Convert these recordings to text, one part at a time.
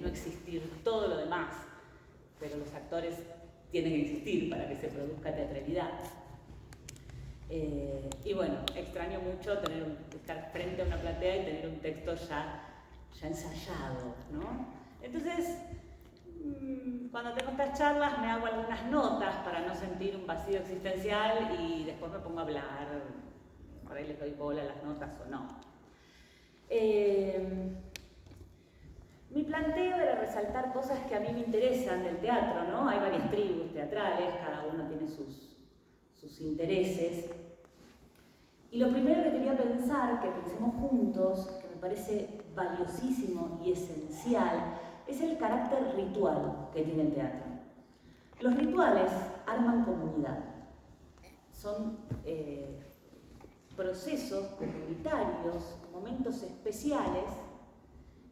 no existir todo lo demás, pero los actores tienen que existir para que se produzca teatralidad. Y bueno, extraño mucho estar frente a una platea y tener un texto ya ensayado, ¿no? Entonces, cuando tengo estas charlas me hago algunas notas para no sentir un vacío existencial y después me pongo a hablar, por ahí les doy bola a las notas o no. Mi planteo era resaltar cosas que a mí me interesan del teatro, ¿no? Hay varias tribus teatrales, cada uno tiene sus intereses. Y lo primero que quería pensar, que pensemos juntos, que me parece valiosísimo y esencial, es el carácter ritual que tiene el teatro. Los rituales arman comunidad. Son procesos comunitarios, momentos especiales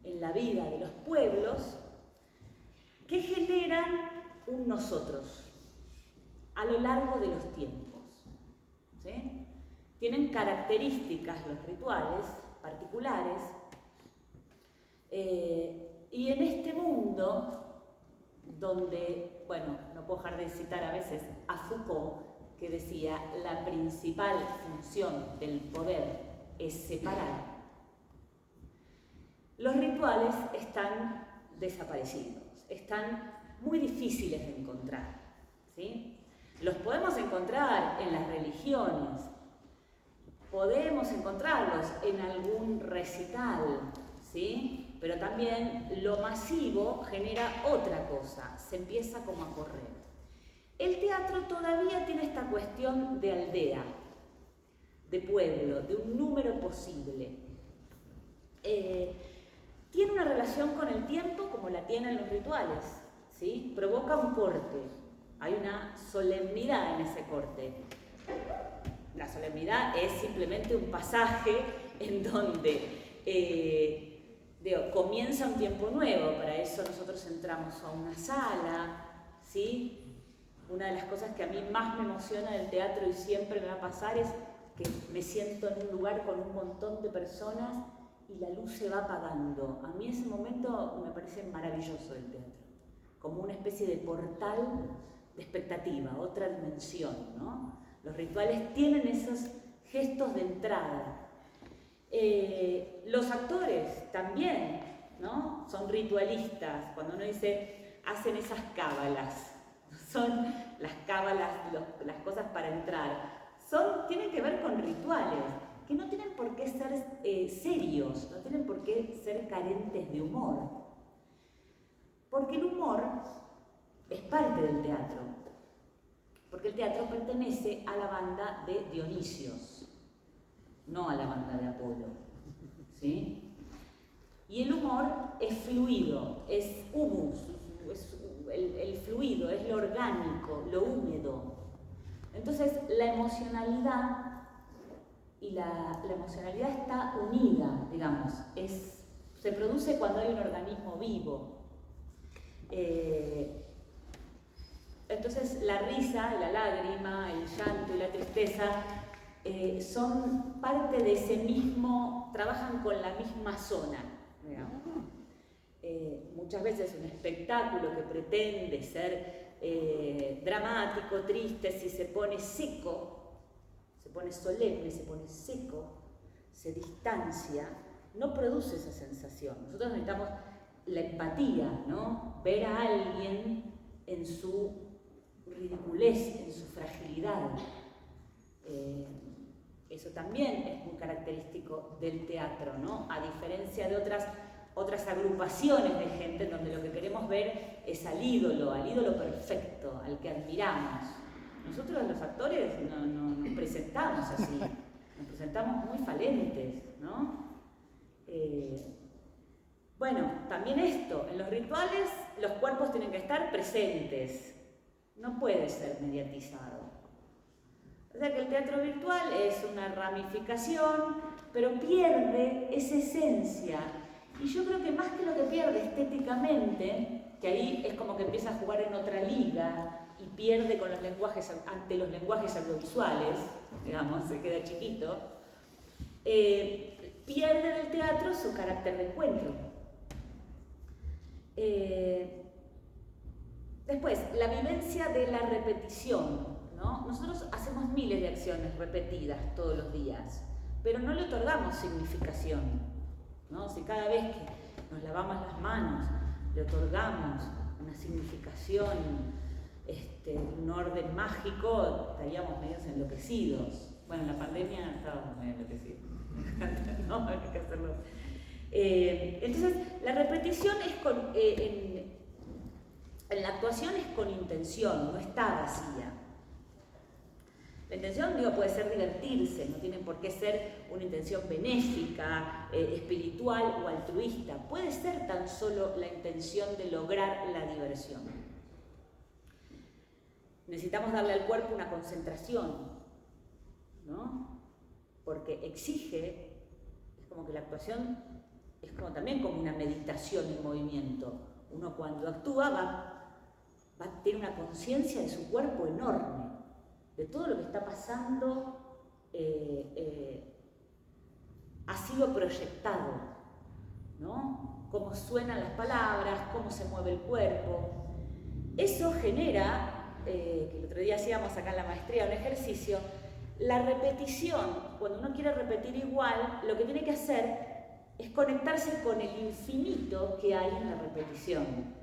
en la vida de los pueblos que generan un nosotros a lo largo de los tiempos, ¿sí? Tienen características los rituales particulares y en este mundo donde, bueno, no puedo dejar de citar a veces a Foucault, que decía la principal función del poder es separar, los rituales están desaparecidos, están muy difíciles de encontrar, ¿sí? Los podemos encontrar en las religiones, podemos encontrarlos en algún recital, ¿sí? Pero también lo masivo genera otra cosa, se empieza como a correr. El teatro todavía tiene esta cuestión de aldea, de pueblo, de un número posible. Tiene una relación con el tiempo como la tienen los rituales, ¿sí? Provoca un corte, hay una solemnidad en ese corte. La solemnidad es simplemente un pasaje en donde comienza un tiempo nuevo, para eso nosotros entramos a una sala, ¿sí? Una de las cosas que a mí más me emociona del teatro y siempre me va a pasar es que me siento en un lugar con un montón de personas y la luz se va apagando. A mí ese momento me parece maravilloso del teatro, como una especie de portal de expectativa, otra dimensión, ¿no? Los rituales tienen esos gestos de entrada. Los actores también, ¿no? Son ritualistas. Cuando uno dice, hacen esas cábalas, son las cábalas, las cosas para entrar. Tienen que ver con rituales, que no tienen por qué ser serios, no tienen por qué ser carentes de humor. Porque el humor es parte del teatro. Porque el teatro pertenece a la banda de Dionisios, no a la banda de Apolo, ¿sí? Y el humor es fluido, es humus, el fluido, es lo orgánico, lo húmedo. Entonces la emocionalidad y la emocionalidad está unida, digamos, se produce cuando hay un organismo vivo. Entonces la risa, la lágrima, el llanto y la tristeza son parte de ese mismo, trabajan con la misma zona, digamos. Muchas veces un espectáculo que pretende ser dramático, triste, si se pone seco, se pone solemne, se pone seco, se distancia, no produce esa sensación. Nosotros necesitamos la empatía, ¿no? Ver a alguien en su ridiculez, en su fragilidad. Eso también es muy característico del teatro, ¿no? A diferencia de otras agrupaciones de gente donde lo que queremos ver es al ídolo perfecto, al que admiramos. Nosotros los actores no nos presentamos así, nos presentamos muy falentes, ¿no? Bueno, también esto, en los rituales los cuerpos tienen que estar presentes, no puede ser mediatizado. O sea que el teatro virtual es una ramificación, pero pierde esa esencia. Y yo creo que más que lo que pierde estéticamente, que ahí es como que empieza a jugar en otra liga y pierde con los lenguajes, ante los lenguajes audiovisuales, digamos, se queda chiquito, pierde del teatro su carácter de encuentro. Después, la vivencia de la repetición, ¿no? Nosotros hacemos miles de acciones repetidas todos los días, pero no le otorgamos significación, ¿no? Si cada vez que nos lavamos las manos le otorgamos una significación, un orden mágico, estaríamos medio enloquecidos. Bueno, en la pandemia estábamos medio enloquecidos. No, hay que hacerlo. Entonces, la repetición es en la actuación es con intención, no está vacía. La intención, puede ser divertirse, no tiene por qué ser una intención benéfica, espiritual o altruista. Puede ser tan solo la intención de lograr la diversión. Necesitamos darle al cuerpo una concentración, ¿no? Porque exige, es como que la actuación es también como una meditación en movimiento. Uno cuando actúa tiene una conciencia de su cuerpo enorme, de todo lo que está pasando, ha sido proyectado, ¿no? Cómo suenan las palabras, cómo se mueve el cuerpo. Eso genera, que el otro día hacíamos acá en la maestría un ejercicio, la repetición. Cuando uno quiere repetir igual, lo que tiene que hacer es conectarse con el infinito que hay en la repetición.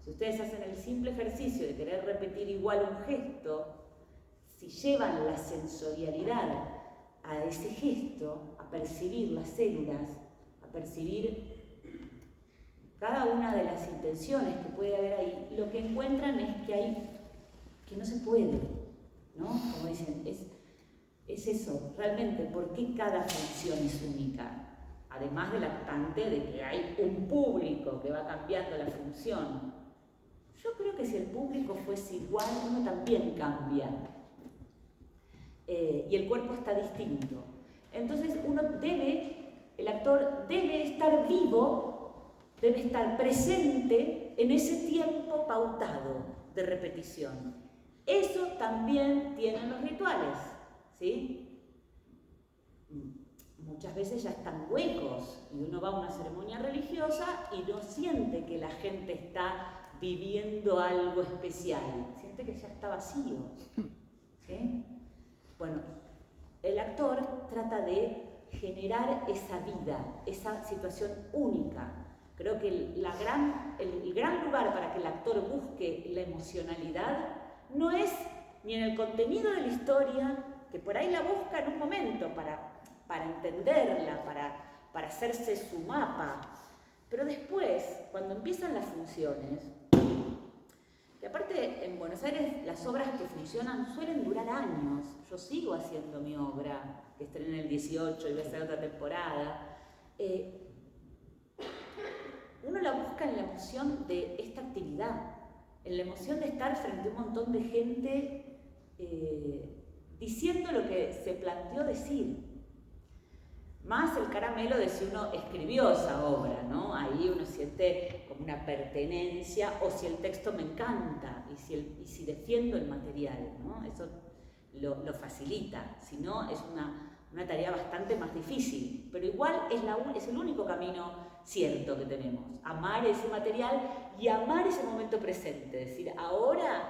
Si ustedes hacen el simple ejercicio de querer repetir igual un gesto, si llevan la sensorialidad a ese gesto, a percibir las células, a percibir cada una de las intenciones que puede haber ahí, lo que encuentran es que no se puede, ¿no? Como dicen, es eso, realmente, ¿por qué cada función es única? Además del actante de que hay un público que va cambiando la función. Yo creo que si el público fuese igual, uno también cambia. Y el cuerpo está distinto. Entonces el actor debe estar vivo, debe estar presente en ese tiempo pautado de repetición. Eso también tienen los rituales, ¿sí? Muchas veces ya están huecos y uno va a una ceremonia religiosa y no siente que la gente está viviendo algo especial, siente que ya está vacío, ¿sí? Bueno, el actor trata de generar esa vida, esa situación única. Creo que el gran lugar para que el actor busque la emocionalidad no es ni en el contenido de la historia, que por ahí la busca en un momento para entenderla, para hacerse su mapa, pero después, cuando empiezan las funciones, y aparte en Buenos Aires las obras que funcionan suelen durar años. Yo sigo haciendo mi obra, que estrené en el 18 y voy a hacer otra temporada. Uno la busca en la emoción de esta actividad, en la emoción de estar frente a un montón de gente diciendo lo que se planteó decir. Más el caramelo de si uno escribió esa obra, ¿no? Ahí uno siente como una pertenencia, o si el texto me encanta, y si defiendo el material, ¿no? Eso lo facilita, si no es una tarea bastante más difícil, pero igual es el único camino cierto que tenemos, amar ese material y amar ese momento presente, es decir, ahora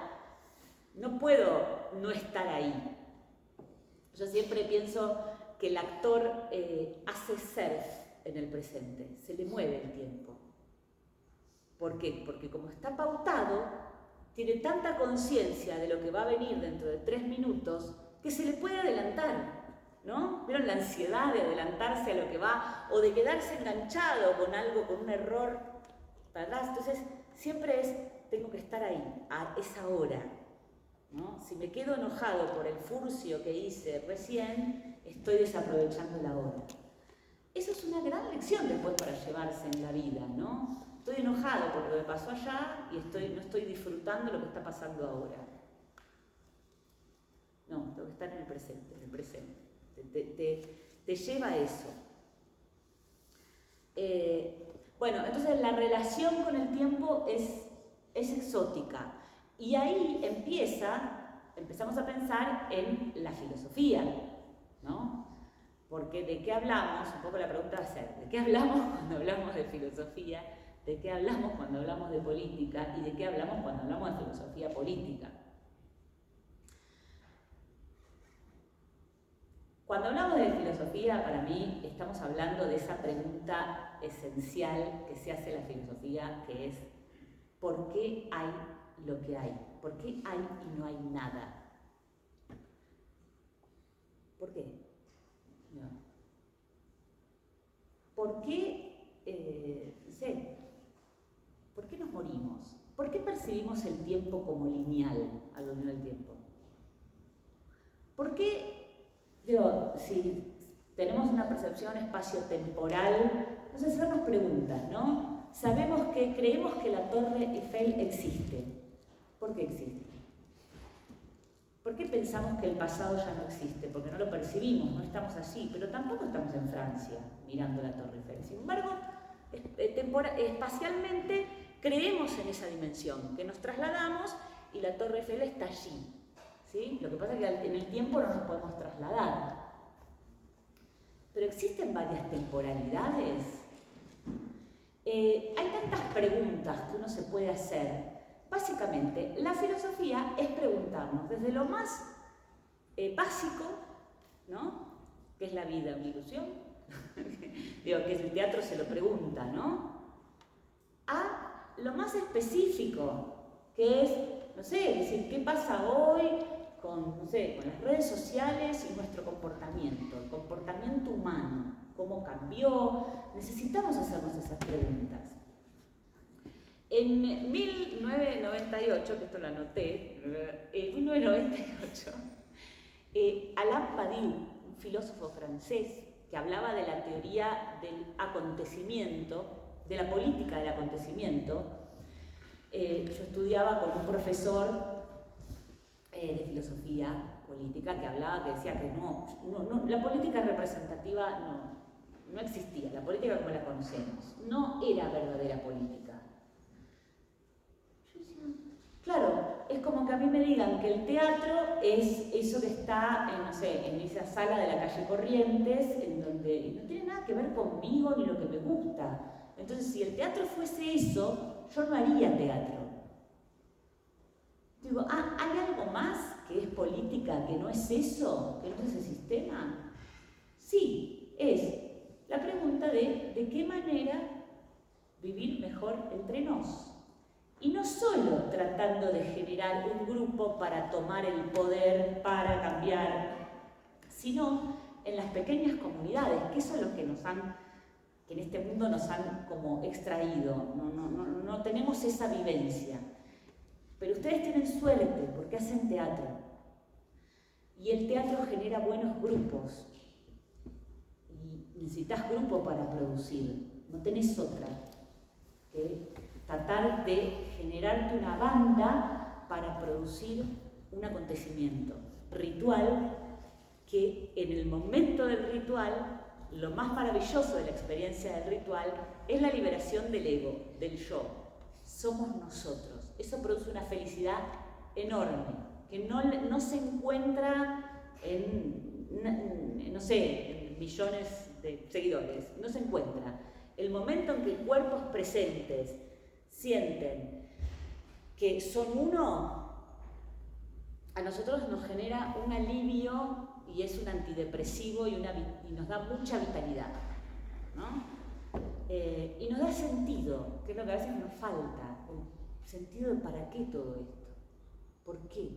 no puedo no estar ahí. Yo siempre pienso que el actor hace surf en el presente, se le mueve el tiempo. ¿Por qué? Porque como está pautado, tiene tanta conciencia de lo que va a venir dentro de 3 minutos que se le puede adelantar, ¿no? ¿Vieron la ansiedad de adelantarse a lo que va o de quedarse enganchado con algo, con un error para atrás? Entonces, siempre tengo que estar ahí, a esa hora, ¿no? Si me quedo enojado por el furcio que hice recién, estoy desaprovechando la hora. Eso es una gran lección después para llevarse en la vida, ¿no? Estoy enojado por lo que pasó allá y no estoy disfrutando lo que está pasando ahora. No, tengo que estar en el presente, Te lleva a eso. Bueno, entonces la relación con el tiempo es exótica. Y ahí empezamos a pensar en la filosofía, ¿no? Porque ¿de qué hablamos? Un poco la pregunta va a ser, ¿de qué hablamos cuando hablamos de filosofía? de qué hablamos cuando hablamos de política y de qué hablamos cuando hablamos de filosofía política. Cuando hablamos de filosofía, para mí, estamos hablando de esa pregunta esencial que se hace la filosofía, que es ¿por qué hay lo que hay? ¿Por qué hay y no hay nada? ¿Por qué? No. ¿Por qué, no sé, por qué nos morimos? ¿Por qué percibimos el tiempo como lineal a lo largo del tiempo? ¿Por qué? Digo, si tenemos una percepción espacio-temporal, vamos a hacernos preguntas, ¿no? Creemos que la Torre Eiffel existe. ¿Por qué existe? ¿Por qué pensamos que el pasado ya no existe? Porque no lo percibimos, no estamos allí, pero tampoco estamos en Francia mirando la Torre Eiffel. Sin embargo, espacialmente creemos en esa dimensión, que nos trasladamos y la Torre Eiffel está allí. ¿Sí? Lo que pasa es que en el tiempo no nos podemos trasladar. Pero existen varias temporalidades. Hay tantas preguntas que uno se puede hacer. Básicamente, la filosofía es preguntarnos desde lo más básico, ¿no? ¿Qué es la vida? ¿Una ilusión? Digo, que el teatro se lo pregunta, ¿no? A lo más específico, que es, no sé, decir, ¿qué pasa hoy con, no sé, con las redes sociales y nuestro comportamiento, el comportamiento humano? ¿Cómo cambió? Necesitamos hacernos esas preguntas. En 1998, que esto lo anoté, en 1998, Alain Badiou, un filósofo francés que hablaba de la teoría del acontecimiento, de la política del acontecimiento, yo estudiaba con un profesor de filosofía política que hablaba, que decía que la política representativa no existía, la política como la conocemos, no era verdadera política. Claro, es como que a mí me digan que el teatro es eso que está, no sé, en esa sala de la calle Corrientes, en donde no tiene nada que ver conmigo ni lo que me gusta. Entonces, si el teatro fuese eso, yo no haría teatro. Digo, ¿hay algo más que es política, que no es eso, que no es ese sistema? Sí, es la pregunta de qué manera vivir mejor entre nos. Y no solo tratando de generar un grupo para tomar el poder, para cambiar, sino en las pequeñas comunidades, que eso es lo que en este mundo nos han como extraído, no tenemos esa vivencia. Pero ustedes tienen suerte porque hacen teatro. Y el teatro genera buenos grupos. Y necesitas grupo para producir, no tenés otra. ¿Okay? Tratar de generarte una banda para producir un acontecimiento ritual que en el momento del ritual, lo más maravilloso de la experiencia del ritual es la liberación del ego, del yo. Somos nosotros. Eso produce una felicidad enorme, que no se encuentra en, no sé, en millones de seguidores, no se encuentra. El momento en que cuerpos presentes sienten que son uno, a nosotros nos genera un alivio y es un antidepresivo y nos da mucha vitalidad, ¿no? Y nos da sentido, que es lo que a veces nos falta, el sentido de para qué todo esto, por qué.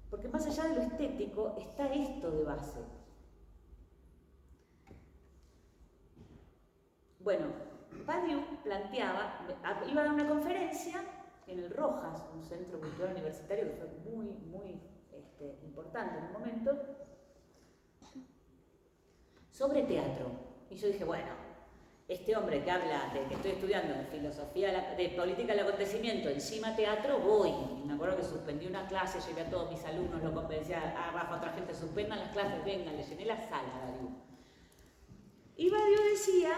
Porque más allá de lo estético está esto de base. Bueno, Badiou planteaba, iba a dar una conferencia en el Rojas, un centro cultural universitario que fue muy, muy importante en un momento, sobre teatro. Y yo dije, bueno, este hombre que habla de que estoy estudiando de filosofía, de política del acontecimiento, encima teatro, voy. Y me acuerdo que suspendí una clase, llevé a todos mis alumnos, lo convencí a Rafa, otra gente, suspendan las clases, vengan, le llené la sala a Badiou. Y Badiou decía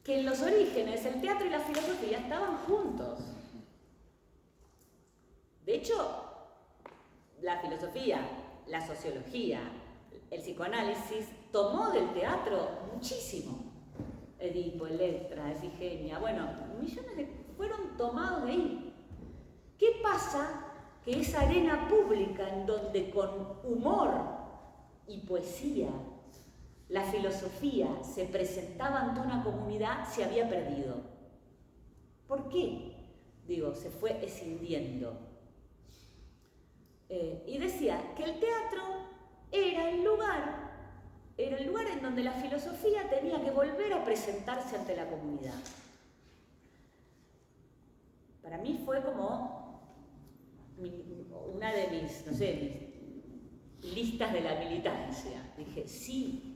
que en los orígenes el teatro y la filosofía estaban juntos. De hecho, la filosofía, la sociología, el psicoanálisis tomó del teatro muchísimo. Edipo, Electra, Efigenia, bueno, fueron tomados de ahí. ¿Qué pasa? Que esa arena pública en donde con humor y poesía la filosofía se presentaba ante una comunidad se había perdido. ¿Por qué? Digo, se fue escindiendo. Y decía que el teatro era el lugar en donde la filosofía tenía que volver a presentarse ante la comunidad. Para mí fue como una de mis listas de la militancia. Dije, sí.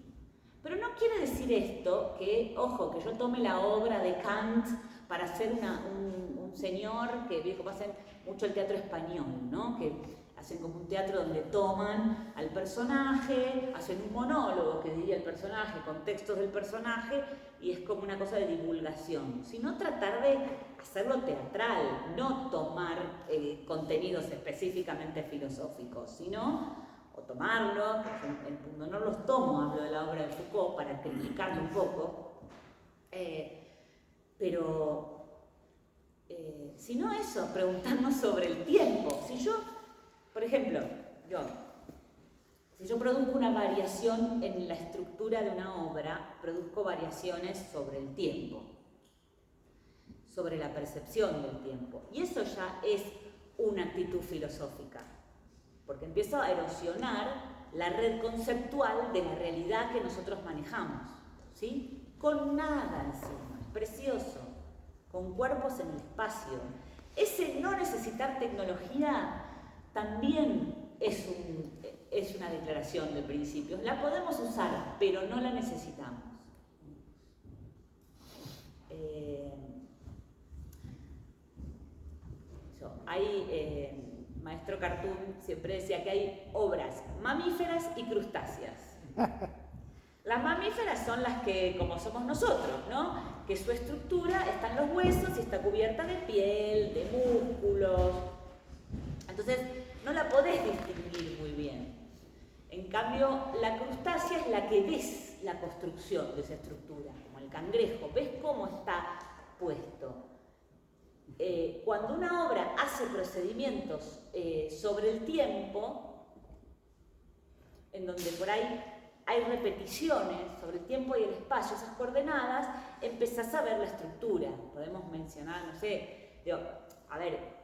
Pero no quiere decir esto que, ojo, que yo tome la obra de Kant para ser un señor que, viejo, pasen mucho el teatro español, ¿no? Que hacen como un teatro donde toman al personaje, hacen un monólogo que diría el personaje, con textos del personaje, y es como una cosa de divulgación, sino tratar de hacerlo teatral, no tomar contenidos específicamente filosóficos, sino, o tomarlos, no los tomo, hablo de la obra de Foucault para criticarlo un poco, pero sino eso, preguntarnos sobre el tiempo. Si yo, por ejemplo, si yo produzco una variación en la estructura de una obra, produzco variaciones sobre el tiempo, sobre la percepción del tiempo. Y eso ya es una actitud filosófica, porque empiezo a erosionar la red conceptual de la realidad que nosotros manejamos, ¿sí? Con nada encima, es precioso, con cuerpos en el espacio. Ese no necesitar tecnología también es una declaración de principios. La podemos usar, pero no la necesitamos. Maestro Cartoon siempre decía que hay obras mamíferas y crustáceas. Las mamíferas son las que, como somos nosotros, ¿no? Que su estructura está en los huesos y está cubierta de piel, de músculos. Entonces, no la podés distinguir muy bien. En cambio, la crustácea es la que ves la construcción de esa estructura, como el cangrejo, ves cómo está puesto. Cuando una obra hace procedimientos sobre el tiempo, en donde por ahí hay repeticiones sobre el tiempo y el espacio, esas coordenadas, empezás a ver la estructura. Podemos mencionar, no sé,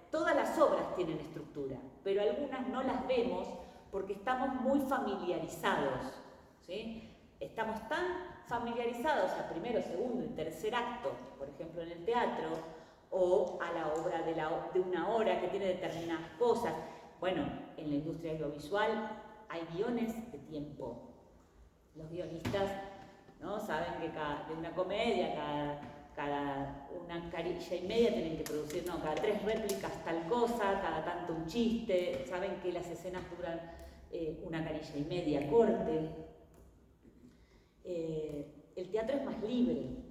todas las obras tienen estructura, pero algunas no las vemos porque estamos muy familiarizados, ¿sí? Estamos tan familiarizados al primero, segundo y tercer acto, por ejemplo en el teatro, o a la obra de una hora que tiene determinadas cosas. Bueno, en la industria audiovisual hay guiones de tiempo. Los guionistas, ¿no? Saben que de una comedia, cada una carilla y media tienen que producir, no, cada 3 réplicas tal cosa, cada tanto un chiste, saben que las escenas duran una carilla y media, corte. El teatro es más libre.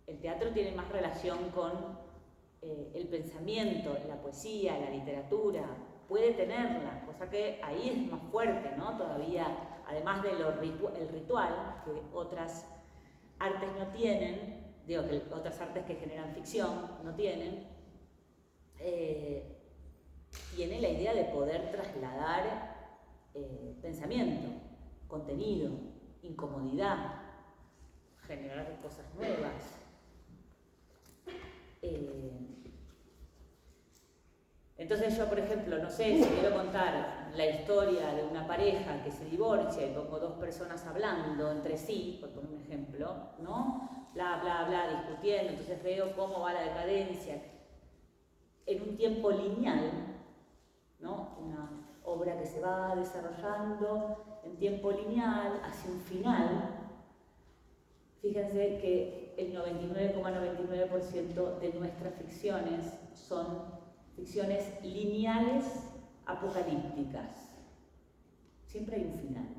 El teatro tiene más relación con el pensamiento, la poesía, la literatura, puede tenerla, cosa que ahí es más fuerte, ¿no? Todavía, además del ritual, que otras artes no tienen, que otras artes que generan ficción no tienen, tiene la idea de poder trasladar pensamiento, contenido, incomodidad, generar cosas nuevas. Entonces yo, por ejemplo, no sé, si quiero contar la historia de una pareja que se divorcia y pongo 2 personas hablando entre sí, por poner un ejemplo, ¿no? Bla, bla, bla, discutiendo, entonces veo cómo va la decadencia en un tiempo lineal, ¿no? Una obra que se va desarrollando en tiempo lineal hacia un final. Fíjense que el 99,99% de nuestras ficciones son ficciones lineales apocalípticas. Siempre hay un final.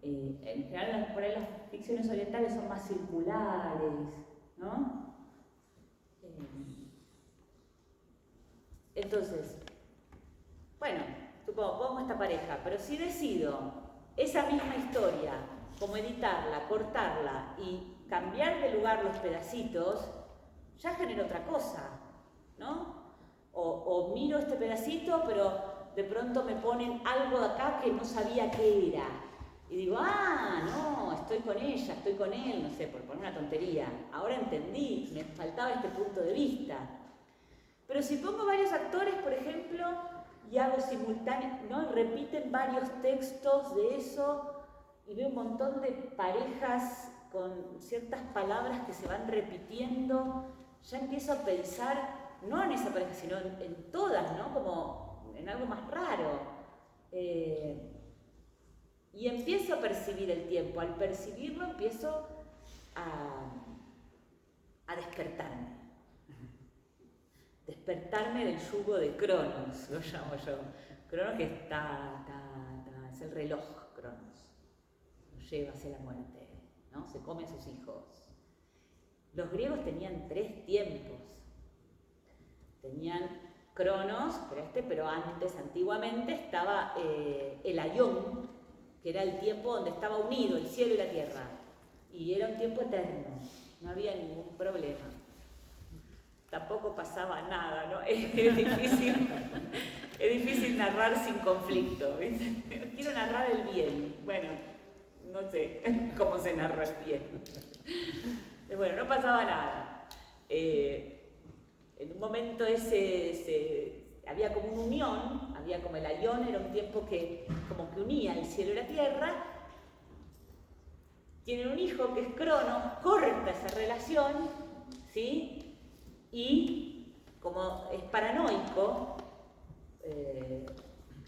En general, por ahí las ficciones orientales son más circulares, ¿no? Entonces, bueno, supongo, pongo esta pareja, pero si decido esa misma historia como editarla, cortarla y cambiar de lugar los pedacitos, ya genera otra cosa, ¿no? O miro este pedacito, pero de pronto me ponen algo de acá que no sabía qué era. Y digo, ah, no, estoy con ella, estoy con él, no sé, por poner una tontería. Ahora entendí, me faltaba este punto de vista. Pero si pongo varios actores, por ejemplo, y hago simultáneo, ¿no? Repiten varios textos de eso, y veo un montón de parejas con ciertas palabras que se van repitiendo, ya empiezo a pensar, no en esa pareja, sino en todas, ¿no? Como en algo más raro. Y empiezo a percibir el tiempo. Al percibirlo empiezo a despertarme. Despertarme del yugo de Cronos, lo llamo yo. Cronos que es el reloj, Cronos. Lo lleva hacia la muerte, ¿no? Se come a sus hijos. Los griegos tenían 3 tiempos. Tenían Cronos, pero antes, antiguamente, estaba el Aión, que era el tiempo donde estaba unido el cielo y la tierra. Y era un tiempo eterno, no había ningún problema. Tampoco pasaba nada, ¿no? Es difícil narrar sin conflicto, ¿viste? Quiero narrar el bien. Bueno, no sé cómo se narra el bien. Bueno, no pasaba nada. En un momento había como una unión, había como el Aión, era un tiempo que como que unía el cielo y la tierra. Tienen un hijo que es Cronos, corta esa relación, ¿sí? Y como es paranoico,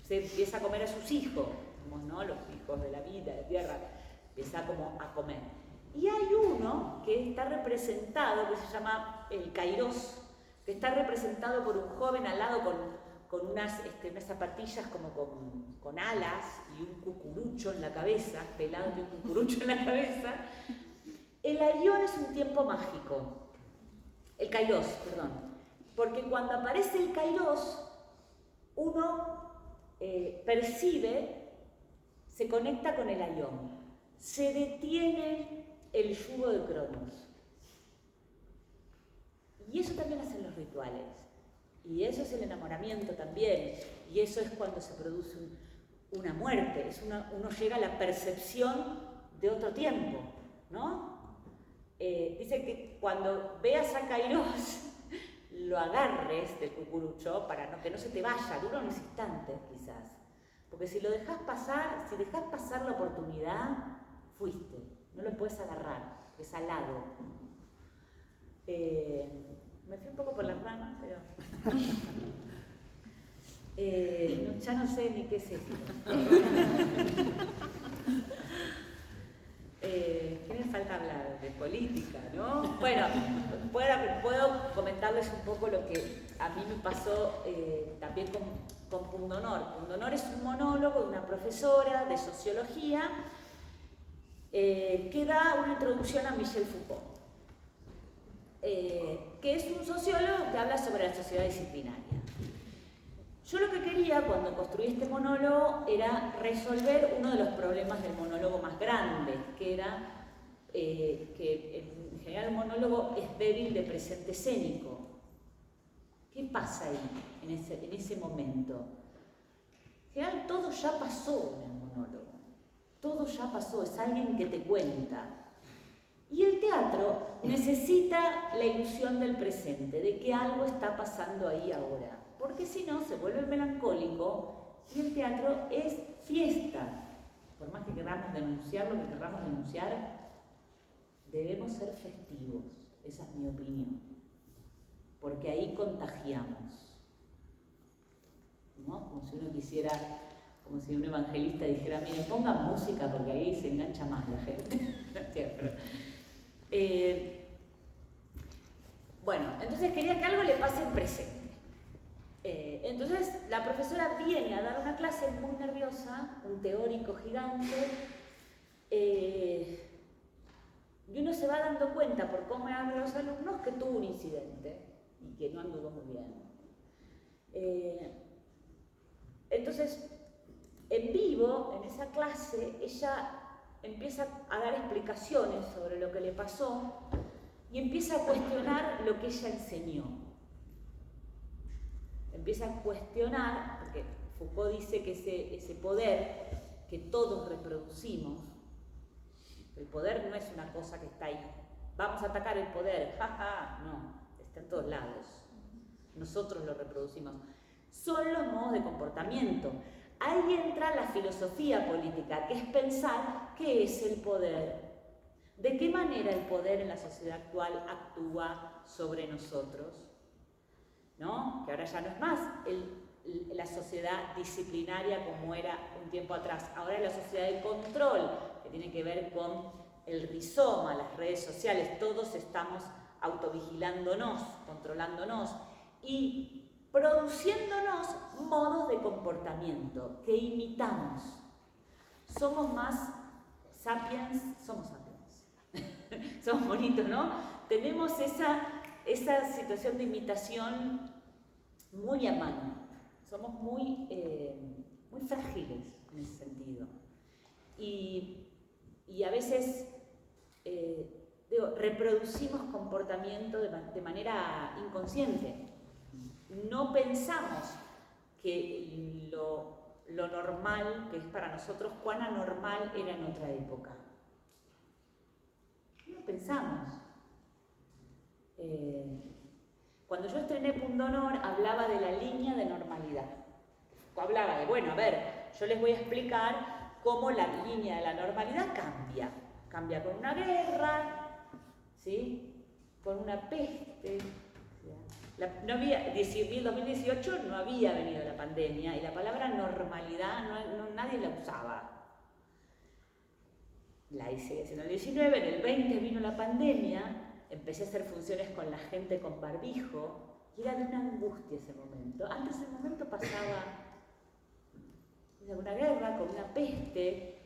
se empieza a comer a sus hijos, ¿no? Los hijos de la vida, de la tierra, empieza como a comer. Y hay uno que está representado, que se llama el Kairos, que está representado por un joven al lado con unas zapatillas como con alas y un cucurucho en la cabeza, pelado y un cucurucho en la cabeza. El Aión es un tiempo mágico. El Kairos, perdón. Porque cuando aparece el Kairos, uno percibe, se conecta con el Aión. Se detiene el yugo de Cronos. Y eso también hacen los rituales. Y eso es el enamoramiento también. Y eso es cuando se produce una muerte. Uno llega a la percepción de otro tiempo, ¿no? Dice que cuando veas a Kairos, lo agarres del cucurucho para que no se te vaya, dura unos instantes quizás. Porque si lo dejas pasar, si dejas pasar la oportunidad, fuiste. No lo puedes agarrar, es alado. Me fui un poco por las ramas, pero... ya no sé ni qué es esto. ¿Qué me falta hablar? De política, ¿no? Bueno, puedo comentarles un poco lo que a mí me pasó también con Pundonor. Pundonor es un monólogo de una profesora de sociología que da una introducción a Michel Foucault, que es un sociólogo que habla sobre la sociedad disciplinaria. Yo lo que quería cuando construí este monólogo era resolver uno de los problemas del monólogo más grande, que era que en general el monólogo es débil de presente escénico. ¿Qué pasa ahí, en ese momento? En general todo ya pasó en el monólogo, todo ya pasó, es alguien que te cuenta. Y el teatro necesita la ilusión del presente, de que algo está pasando ahí ahora. Porque si no, se vuelve melancólico y el teatro es fiesta. Por más que queramos denunciar lo que queramos denunciar, debemos ser festivos. Esa es mi opinión. Porque ahí contagiamos. ¿No? Como si uno quisiera, como si un evangelista dijera, miren, pongan música porque ahí se engancha más la gente. Bueno, entonces quería que algo le pase en presente. Entonces la profesora viene a dar una clase muy nerviosa, un teórico gigante, y uno se va dando cuenta por cómo hablan los alumnos que tuvo un incidente y que no anduvo muy bien. Entonces, en vivo, en esa clase, ella empieza a dar explicaciones sobre lo que le pasó y empieza a cuestionar lo que ella enseñó. Empieza a cuestionar, porque Foucault dice que ese poder que todos reproducimos, el poder no es una cosa que está ahí, vamos a atacar el poder, jaja, no, está en todos lados, nosotros lo reproducimos. Son los modos de comportamiento. Ahí entra la filosofía política, que es pensar qué es el poder, de qué manera el poder en la sociedad actual actúa sobre nosotros, ¿no? Que ahora ya no es más la sociedad disciplinaria como era un tiempo atrás, ahora es la sociedad de control, que tiene que ver con el rizoma, las redes sociales, todos estamos autovigilándonos, controlándonos y produciéndonos modos de comportamiento que imitamos. Somos más sapiens, somos sapiens, somos bonitos, ¿no? Tenemos esa situación de imitación muy a mano, somos muy frágiles en ese sentido. Y a veces reproducimos comportamiento de manera inconsciente. No pensamos que lo normal que es para nosotros, cuán anormal era en otra época. No pensamos. Cuando yo estrené Pundonor hablaba de la línea de normalidad. Hablaba de, bueno, a ver, yo les voy a explicar cómo la línea de la normalidad cambia. Cambia con una guerra, ¿sí? Con una peste. No había, 2018 no había venido la pandemia y la palabra normalidad nadie la usaba. La hice en el 19, en el 20 vino la pandemia, empecé a hacer funciones con la gente con barbijo y era de una angustia ese momento. Antes el momento pasaba de una guerra, con una peste,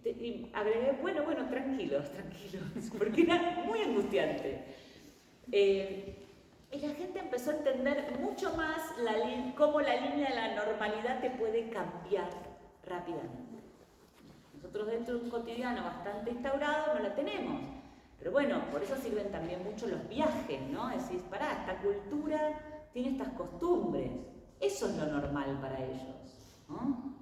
y agregué, bueno, tranquilos, porque era muy angustiante. Y la gente empezó a entender mucho más cómo la línea de la normalidad te puede cambiar rápidamente. Nosotros dentro de un cotidiano bastante instaurado no la tenemos. Pero bueno, por eso sirven también mucho los viajes, ¿no? Es decir, pará, esta cultura tiene estas costumbres. Eso es lo normal para ellos, ¿no?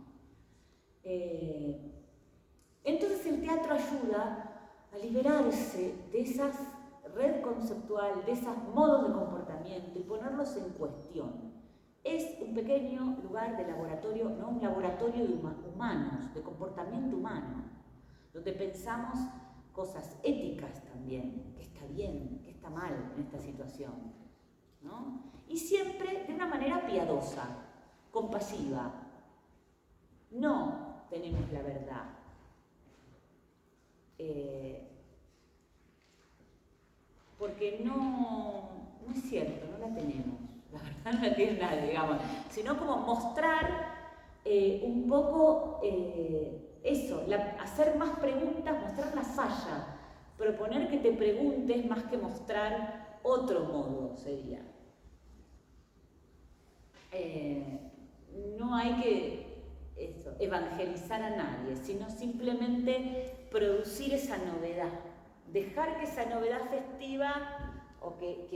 Entonces el teatro ayuda a liberarse de esas red conceptual, de esos modos de comportamiento y ponerlos en cuestión. Es un pequeño lugar de laboratorio, no un laboratorio de humanos, de comportamiento humano, donde pensamos cosas éticas también, qué está bien, qué está mal en esta situación, ¿no? Y siempre de una manera piadosa, compasiva. No tenemos la verdad. Porque no es cierto, no la tenemos, la verdad no la tiene nadie, digamos, sino como mostrar un poco eso, hacer más preguntas, mostrar la falla, proponer que te preguntes más que mostrar otro modo sería. No hay que evangelizar a nadie, sino simplemente producir esa novedad. Dejar que esa novedad festiva o que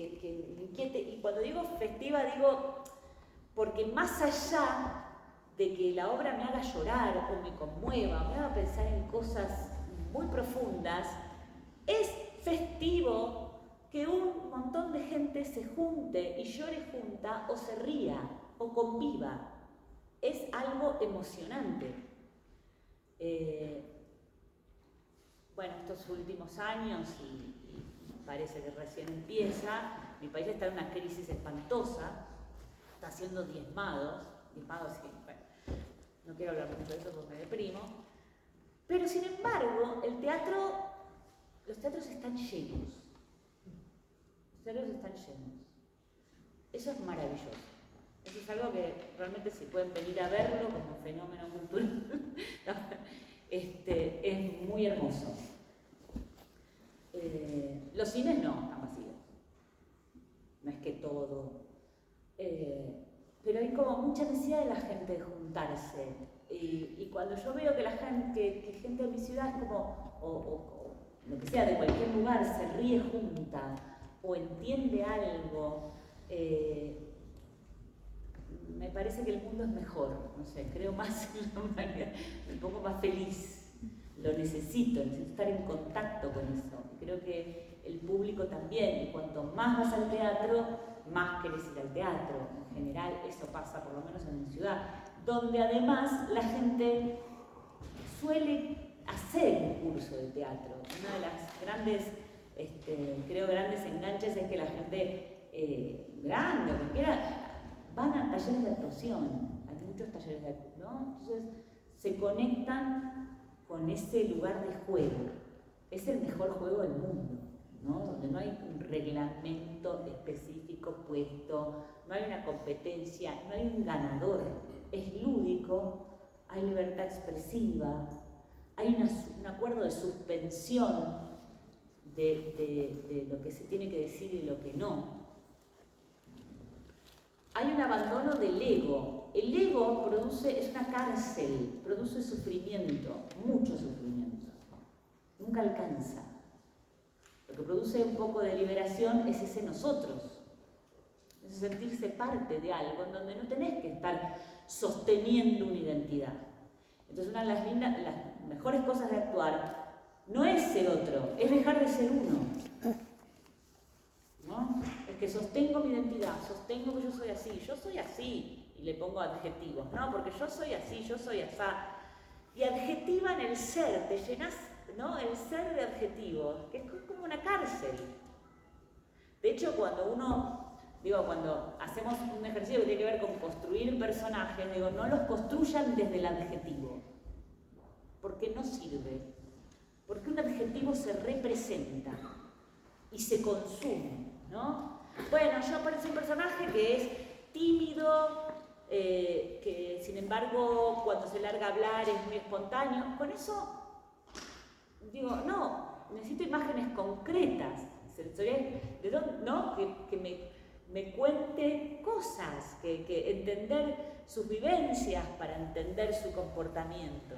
inquiete, y cuando digo festiva digo porque más allá de que la obra me haga llorar o me conmueva, me haga pensar en cosas muy profundas, es festivo que un montón de gente se junte y llore junta o se ría o conviva. Es algo emocionante. Bueno, estos últimos años, y parece que recién empieza, mi país está en una crisis espantosa, está siendo diezmado, y bueno, no quiero hablar mucho de eso porque me deprimo, pero sin embargo, los teatros están llenos. Los teatros están llenos. Eso es maravilloso. Eso es algo que realmente si pueden venir a verlo como fenómeno cultural, es muy hermoso. Los cines no, están vacíos. No es que todo. Pero hay como mucha necesidad de la gente de juntarse. Y cuando yo veo que gente de mi ciudad es como o lo que sea, de cualquier lugar, se ríe junta o entiende algo, me parece que el mundo es mejor, no sé, creo más en la humanidad, un poco más feliz, lo necesito estar en contacto con eso. Creo que el público también, y cuanto más vas al teatro, más querés ir al teatro. En general eso pasa, por lo menos en mi ciudad, donde además la gente suele hacer un curso de teatro. Una de las grandes, grandes enganches es que la gente grande o cualquiera van a talleres de actuación, hay muchos talleres de actuación, ¿no? Entonces se conectan con ese lugar de juego. Es el mejor juego del mundo, ¿no? Donde no hay un reglamento específico puesto, no hay una competencia, no hay un ganador, es lúdico, hay libertad expresiva, hay un acuerdo de suspensión de lo que se tiene que decir y lo que no. Hay un abandono del ego. El ego es una cárcel, produce sufrimiento, mucho sufrimiento. Nunca alcanza. Lo que produce un poco de liberación es ese nosotros. Es sentirse parte de algo en donde no tenés que estar sosteniendo una identidad. Entonces una de las mejores cosas de actuar no es ser otro, es dejar de ser uno. ¿No? Es que sostengo mi identidad, sostengo que yo soy así, y le pongo adjetivos, ¿no? Porque yo soy así, yo soy asá. Y adjetivan el ser, te llenas, ¿no? El ser de adjetivos, que es como una cárcel. De hecho, cuando hacemos un ejercicio que tiene que ver con construir personajes, no los construyan desde el adjetivo, porque no sirve, porque un adjetivo se representa y se consume, ¿no? Bueno, yo aparece un personaje que es tímido, que sin embargo cuando se larga a hablar es muy espontáneo. Con eso no, necesito imágenes concretas, sensoriales, ¿no? Que me cuente cosas, que entender sus vivencias para entender su comportamiento.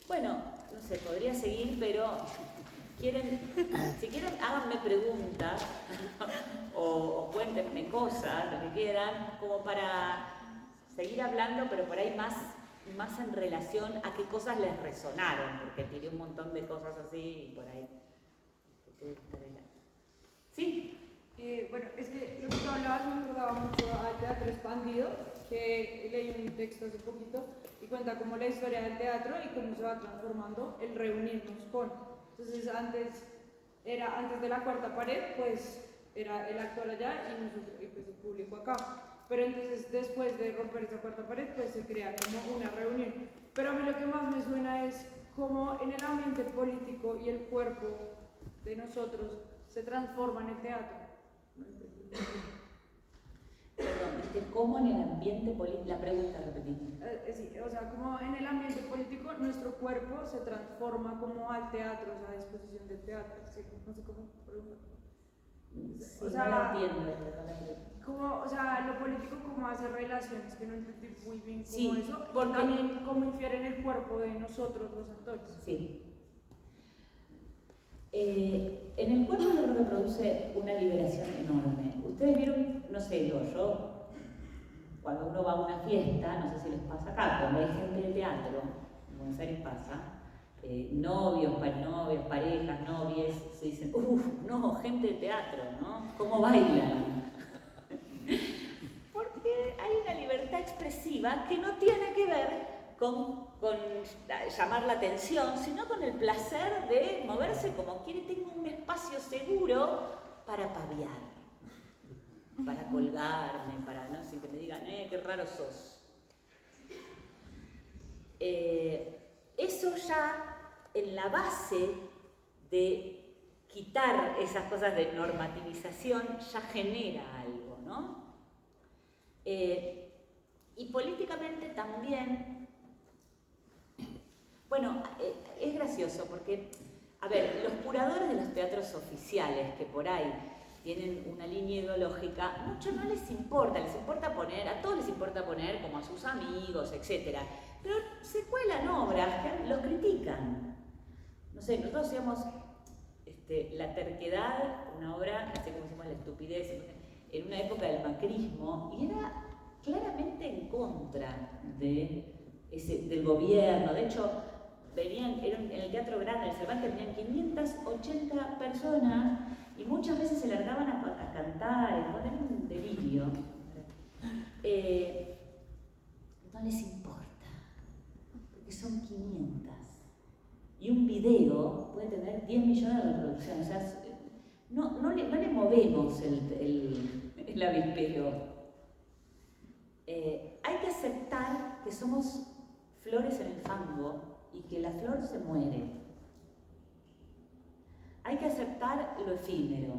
Bueno, no sé, podría seguir, pero si quieren, háganme preguntas o cuéntenme cosas, lo que quieran, como para seguir hablando, pero por ahí más en relación a qué cosas les resonaron, porque tiré un montón de cosas así y por ahí. ¿Sí? Bueno, es que lo que tú hablabas me recordaba mucho al teatro expandido, que leí un texto hace poquito y cuenta como la historia del teatro y cómo se va transformando el reunirnos con. Entonces antes de la cuarta pared, pues era el actor allá y pues el público acá. Pero entonces después de romper esa cuarta pared, pues se crea como una reunión. Pero a mí lo que más me suena es cómo en el ambiente político y el cuerpo de nosotros se transforma en el teatro. Perdón, ¿cómo en el ambiente político? La pregunta, repetí. Sí, o sea, como en el ambiente político nuestro cuerpo se transforma como al teatro, o sea, a disposición del teatro. Sí, no sé cómo preguntar. Sí, o sea, no la entiendo. O sea, lo político como hace relaciones, que no entendí muy bien cómo sí, eso, porque también cómo infiere en el cuerpo de nosotros los actores. Sí. En el cuerpo yo creo que produce una liberación enorme. Ustedes vieron, no sé, yo cuando uno va a una fiesta, no sé si les pasa acá, cuando hay gente de teatro, en Buenos Aires pasa, novios, parejas, novies, se dicen, no, gente de teatro, ¿no? ¿Cómo bailan? Porque hay una libertad expresiva que no tiene que ver con llamar la atención, sino con el placer de moverse como quiere. Tengo un espacio seguro para paviar, para colgarme, para no sé, que me digan, qué raro sos. Eso ya en la base de quitar esas cosas de normativización ya genera algo, ¿no? Y políticamente también, bueno, es gracioso porque, a ver, los curadores de los teatros oficiales que por ahí tienen una línea ideológica, mucho no les importa poner, a todos les importa poner como a sus amigos, etc. Pero se cuelan obras que los critican. No sé, nosotros hacíamos La terquedad, una obra, no sé cómo decimos, La estupidez, en una época del macrismo, y era claramente en contra del gobierno. De hecho, en el Teatro Grande, en el Cervantes, venían 580 personas y muchas veces se largaban a cantar, era un delirio. No les importa, porque son 500. Y un video puede tener 10 millones de reproducciones. O sea, no le movemos el avispero. Hay que aceptar que somos flores en el fango y que la flor se muere. Hay que aceptar lo efímero.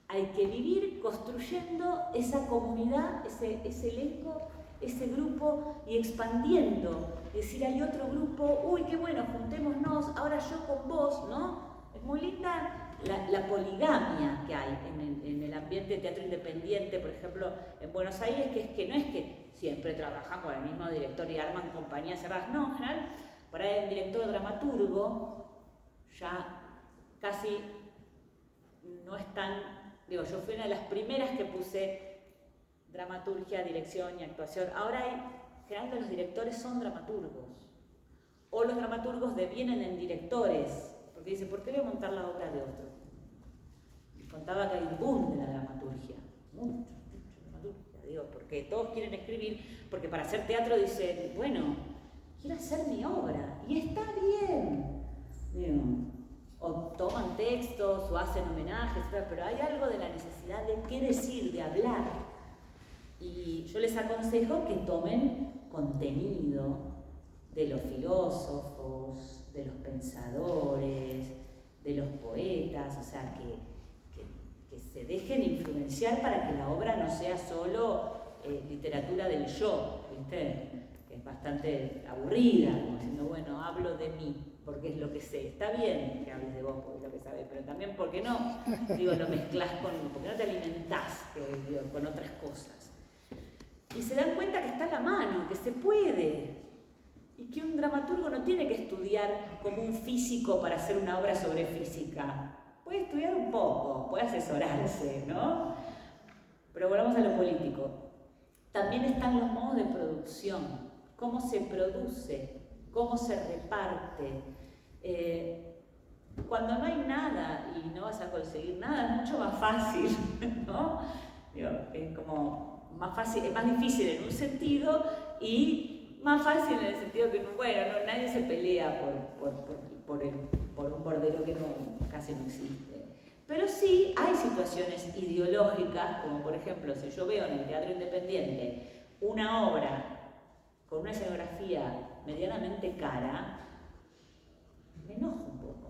Hay que vivir construyendo esa comunidad, ese elenco, ese grupo y expandiendo. Decir, hay otro grupo, uy, qué bueno, juntémonos, ahora yo con vos, ¿no? Es muy linda la poligamia que hay en el ambiente de teatro independiente, por ejemplo, en Buenos Aires, que no es que siempre trabajan con el mismo director y arman compañías cerradas, no, en general, por ahí el director dramaturgo ya casi no es tan, yo fui una de las primeras que puse dramaturgia, dirección y actuación. Ahora generalmente los directores son dramaturgos, o los dramaturgos devienen en directores, porque dicen, ¿por qué voy a montar la obra de otro? Y contaba que hay un boom de la dramaturgia, mucha dramaturgia, porque todos quieren escribir, porque para hacer teatro dicen, bueno, quiero hacer mi obra, y está bien, o toman textos, o hacen homenajes, pero hay algo de la necesidad de qué decir, de hablar. Y yo les aconsejo que tomen contenido de los filósofos, de los pensadores, de los poetas, o sea, que se dejen influenciar para que la obra no sea solo literatura del yo, ¿viste? Que es bastante aburrida, como diciendo, bueno, hablo de mí, porque es lo que sé. Está bien que hables de vos, porque es lo que sabés, pero también, ¿por qué no? Lo mezclás porque no te alimentás con otras cosas. Y se dan cuenta que está a la mano, que se puede. Y que un dramaturgo no tiene que estudiar como un físico para hacer una obra sobre física. Puede estudiar un poco, puede asesorarse, ¿no? Pero volvamos a lo político. También están los modos de producción. Cómo se produce, cómo se reparte. Cuando no hay nada y no vas a conseguir nada, es mucho más fácil, ¿no? Es como más fácil, es más difícil en un sentido y más fácil en el sentido que, bueno, nadie se pelea por un bordero que casi no existe. Pero sí hay situaciones ideológicas, como por ejemplo, si yo veo en el teatro independiente una obra con una escenografía medianamente cara, me enojo un poco.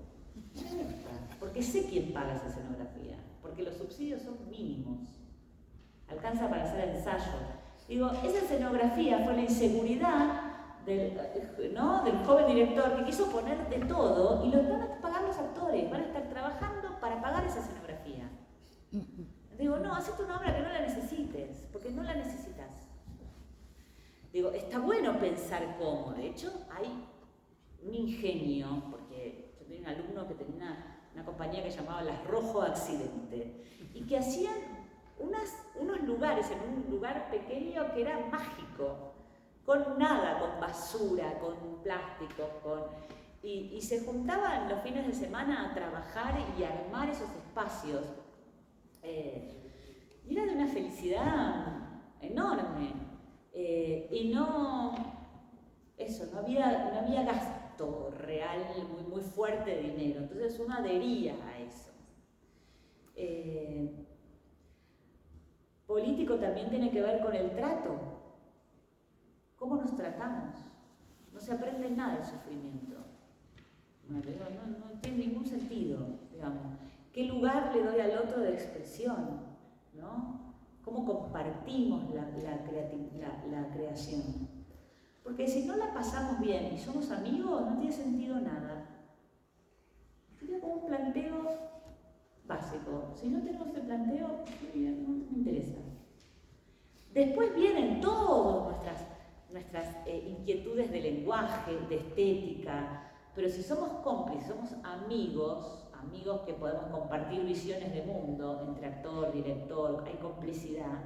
Porque sé quién paga esa escenografía, porque los subsidios son mínimos. Alcanza para hacer ensayo. Esa escenografía fue la inseguridad del joven director que quiso poner de todo y lo van a pagar los actores, van a estar trabajando para pagar esa escenografía. No, hacete una obra que no la necesites, porque no la necesitas. Está bueno pensar cómo, de hecho hay un ingenio, porque yo tenía un alumno que tenía una compañía que llamaba Las Rojo Accidente, y que hacían unos lugares, en un lugar pequeño que era mágico, con nada, con basura, con plástico, y se juntaban los fines de semana a trabajar y a armar esos espacios. Y era de una felicidad enorme. Y no había gasto real muy fuerte de dinero, entonces uno adhería a eso. Político también tiene que ver con el trato. ¿Cómo nos tratamos? No se aprende nada del sufrimiento. No tiene ningún sentido, digamos. ¿Qué lugar le doy al otro de expresión? ¿No? ¿Cómo compartimos la creación? Porque si no la pasamos bien y somos amigos, no tiene sentido nada. Sería como un planteo básico. Si no tenemos el planteo, no me interesa. Después vienen todas nuestras inquietudes de lenguaje, de estética, pero si somos cómplices, somos amigos que podemos compartir visiones de mundo entre actor, director, hay complicidad,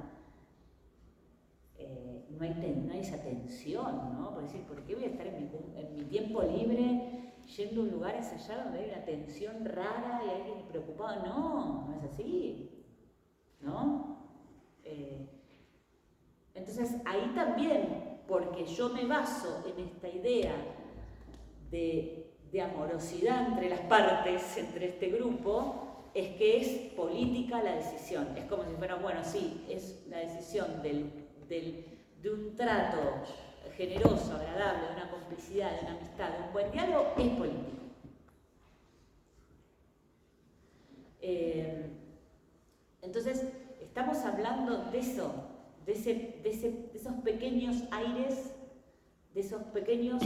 no hay esa tensión, ¿no? Por decir, ¿por qué voy a estar en mi tiempo libre yendo a un lugar a ensayar donde hay una tensión rara y hay alguien preocupado? No es así, ¿no? Entonces ahí también, porque yo me baso en esta idea de amorosidad entre las partes, entre este grupo, es que es política la decisión. Es como si fuera, bueno, sí, es la decisión de un trato generoso, agradable, de una complicidad, de una amistad, de un buen diálogo, es político. Entonces, estamos hablando de eso, de esos pequeños aires, de esos pequeños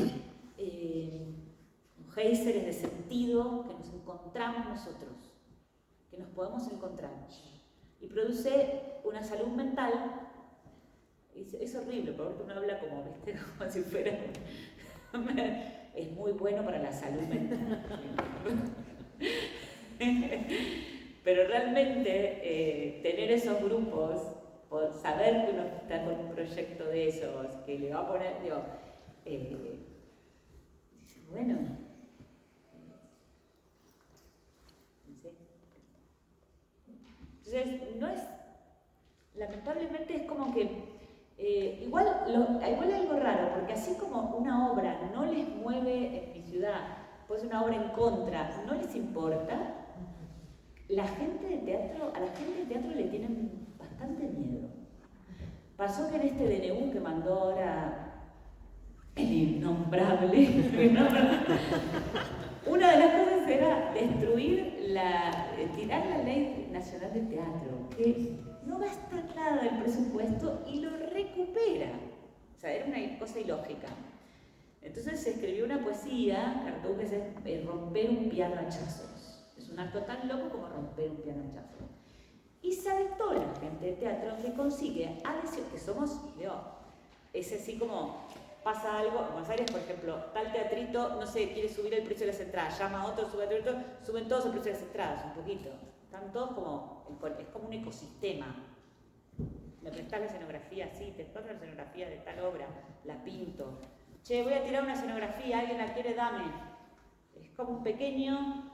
géiseres de sentido que nos encontramos nosotros, que nos podemos encontrar. Y produce una salud mental. Es horrible, porque uno habla como, ¿viste? Como si fuera... Es muy bueno para la salud mental. Pero realmente tener esos grupos, saber que uno está con un proyecto de esos, que le va a poner, digo, dice, bueno, no sé. Entonces, no es, lamentablemente es como que, igual hay algo raro, porque así como una obra no les mueve en mi ciudad, pues una obra en contra, no les importa, a la gente de teatro le tienen bastante miedo. Pasó que en este DNU que mandó ahora el innombrable, una de las cosas era tirar la Ley Nacional de Teatro, que no gasta nada del presupuesto y lo recupera. O sea, era una cosa ilógica. Entonces se escribió una poesía, Cartú, que es romper un piano a hachazos. Es un acto tan loco como romper un piano a hachazos. Y se adaptó la gente de teatro que consigue adhesión, que somos, es así como pasa algo, en Buenos Aires, por ejemplo, tal teatrito, no sé, quiere subir el precio de las entradas, llama a otro, suben todos el precio de las entradas, un poquito. Están todos como, es como un ecosistema. Me prestás la escenografía, sí, te paso la escenografía de tal obra, la pinto. Che, voy a tirar una escenografía, alguien la quiere, dame. Es como un pequeño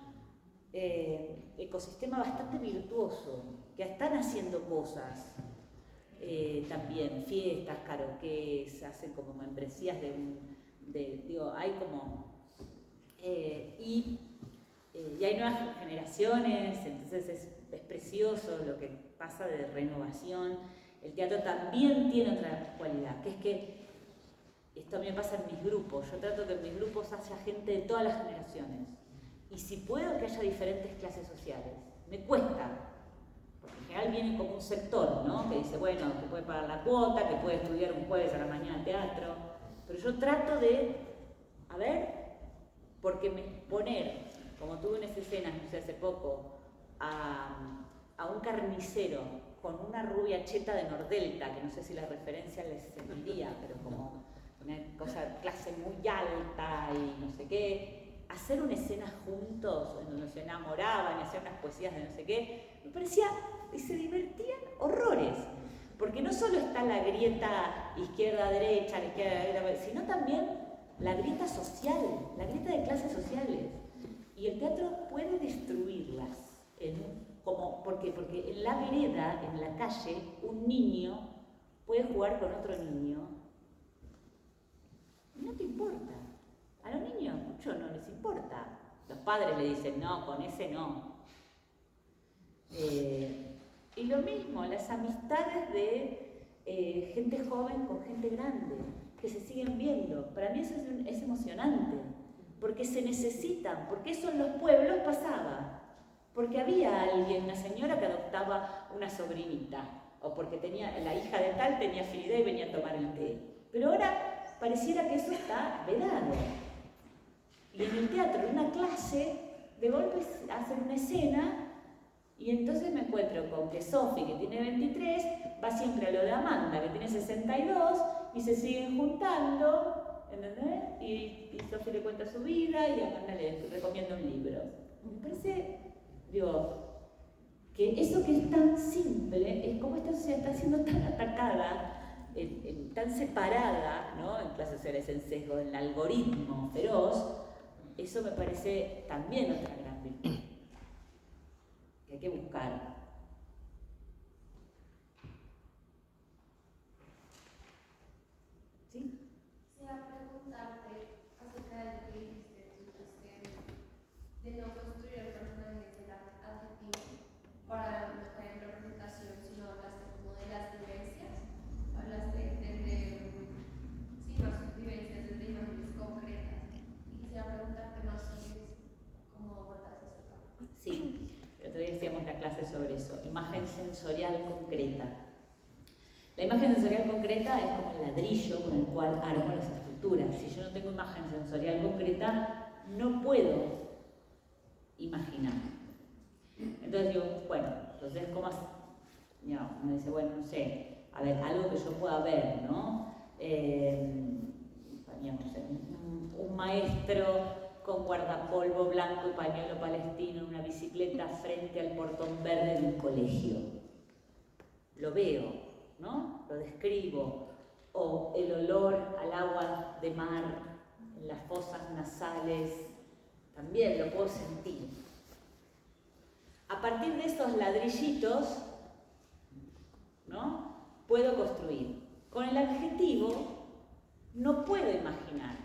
ecosistema bastante virtuoso, que están haciendo cosas. También fiestas, karaokes, hacen como membresías hay como... y hay nuevas generaciones, entonces es precioso lo que pasa de renovación. El teatro también tiene otra cualidad, que es que esto a mí me pasa en mis grupos. Yo trato que en mis grupos haya gente de todas las generaciones. Y si puedo que haya diferentes clases sociales. Me cuesta, porque en general viene como un sector, ¿no? Que dice, bueno, que puede pagar la cuota, que puede estudiar un jueves a la mañana teatro. Pero yo trato de, porque poner, como tuve unas escenas, no sé, hace poco, a un carnicero con una rubia cheta de Nordelta, que no sé si la referencia les serviría, pero como una cosa, clase muy alta y no sé qué, hacer una escena juntos en donde se enamoraban y hacer unas poesías de no sé qué, me parecía, y se divertían horrores, porque no solo está la grieta izquierda-derecha, la izquierda-derecha, sino también la grieta social, la grieta de clases sociales, y el teatro puede destruirlas, ¿por qué? Porque en la vereda, en la calle, un niño puede jugar con otro niño, y no te importa. A los niños mucho no les importa. Los padres le dicen, no, con ese no. Y lo mismo, las amistades de gente joven con gente grande, que se siguen viendo. Para mí eso es emocionante, porque se necesitan, porque eso en los pueblos pasaba. Porque había alguien, una señora que adoptaba una sobrinita, o porque la hija de tal tenía afinidad y venía a tomar el té. Pero ahora pareciera que eso está vedado. Y en el teatro, en una clase, de golpe hacen una escena Y entonces me encuentro con que Sofi, que tiene 23, va siempre a lo de Amanda, que tiene 62, y se siguen juntando, ¿entendés? Y Sofi le cuenta su vida y Amanda le recomienda un libro. Me parece, digo, que eso que es tan simple, es como esta sociedad está siendo tan atacada, tan separada, ¿no? En clases sociales, en sesgo, en el algoritmo feroz, eso me parece también otra gran virtud que hay que buscar. ¿Sí? Quisiera preguntarte acerca de lo que dijiste, de no construir el personaje del adjetivo para no caer en representación, sino hablaste como de las vivencias, hablaste más vivencias desde imágenes concretas. Y quisiera preguntarte más sobre cómo abordas esa parte. Sí, el otro día hacíamos la clase sobre eso, imagen sensorial concreta. La imagen sensorial concreta es como el ladrillo con el cual armo las estructuras. Si yo no tengo imagen sensorial concreta, no puedo imaginar. Entonces digo, bueno, entonces ¿cómo hacer? Uno dice, bueno, no sé, a ver, algo que yo pueda ver, ¿no? Un maestro con guardapolvo blanco y pañuelo palestino en una bicicleta frente al portón verde de un colegio. Lo veo, ¿no? Lo describo. O el olor al agua de mar en las fosas nasales, también lo puedo sentir. A partir de esos ladrillitos, ¿no? Puedo construir. Con el adjetivo no puedo imaginar.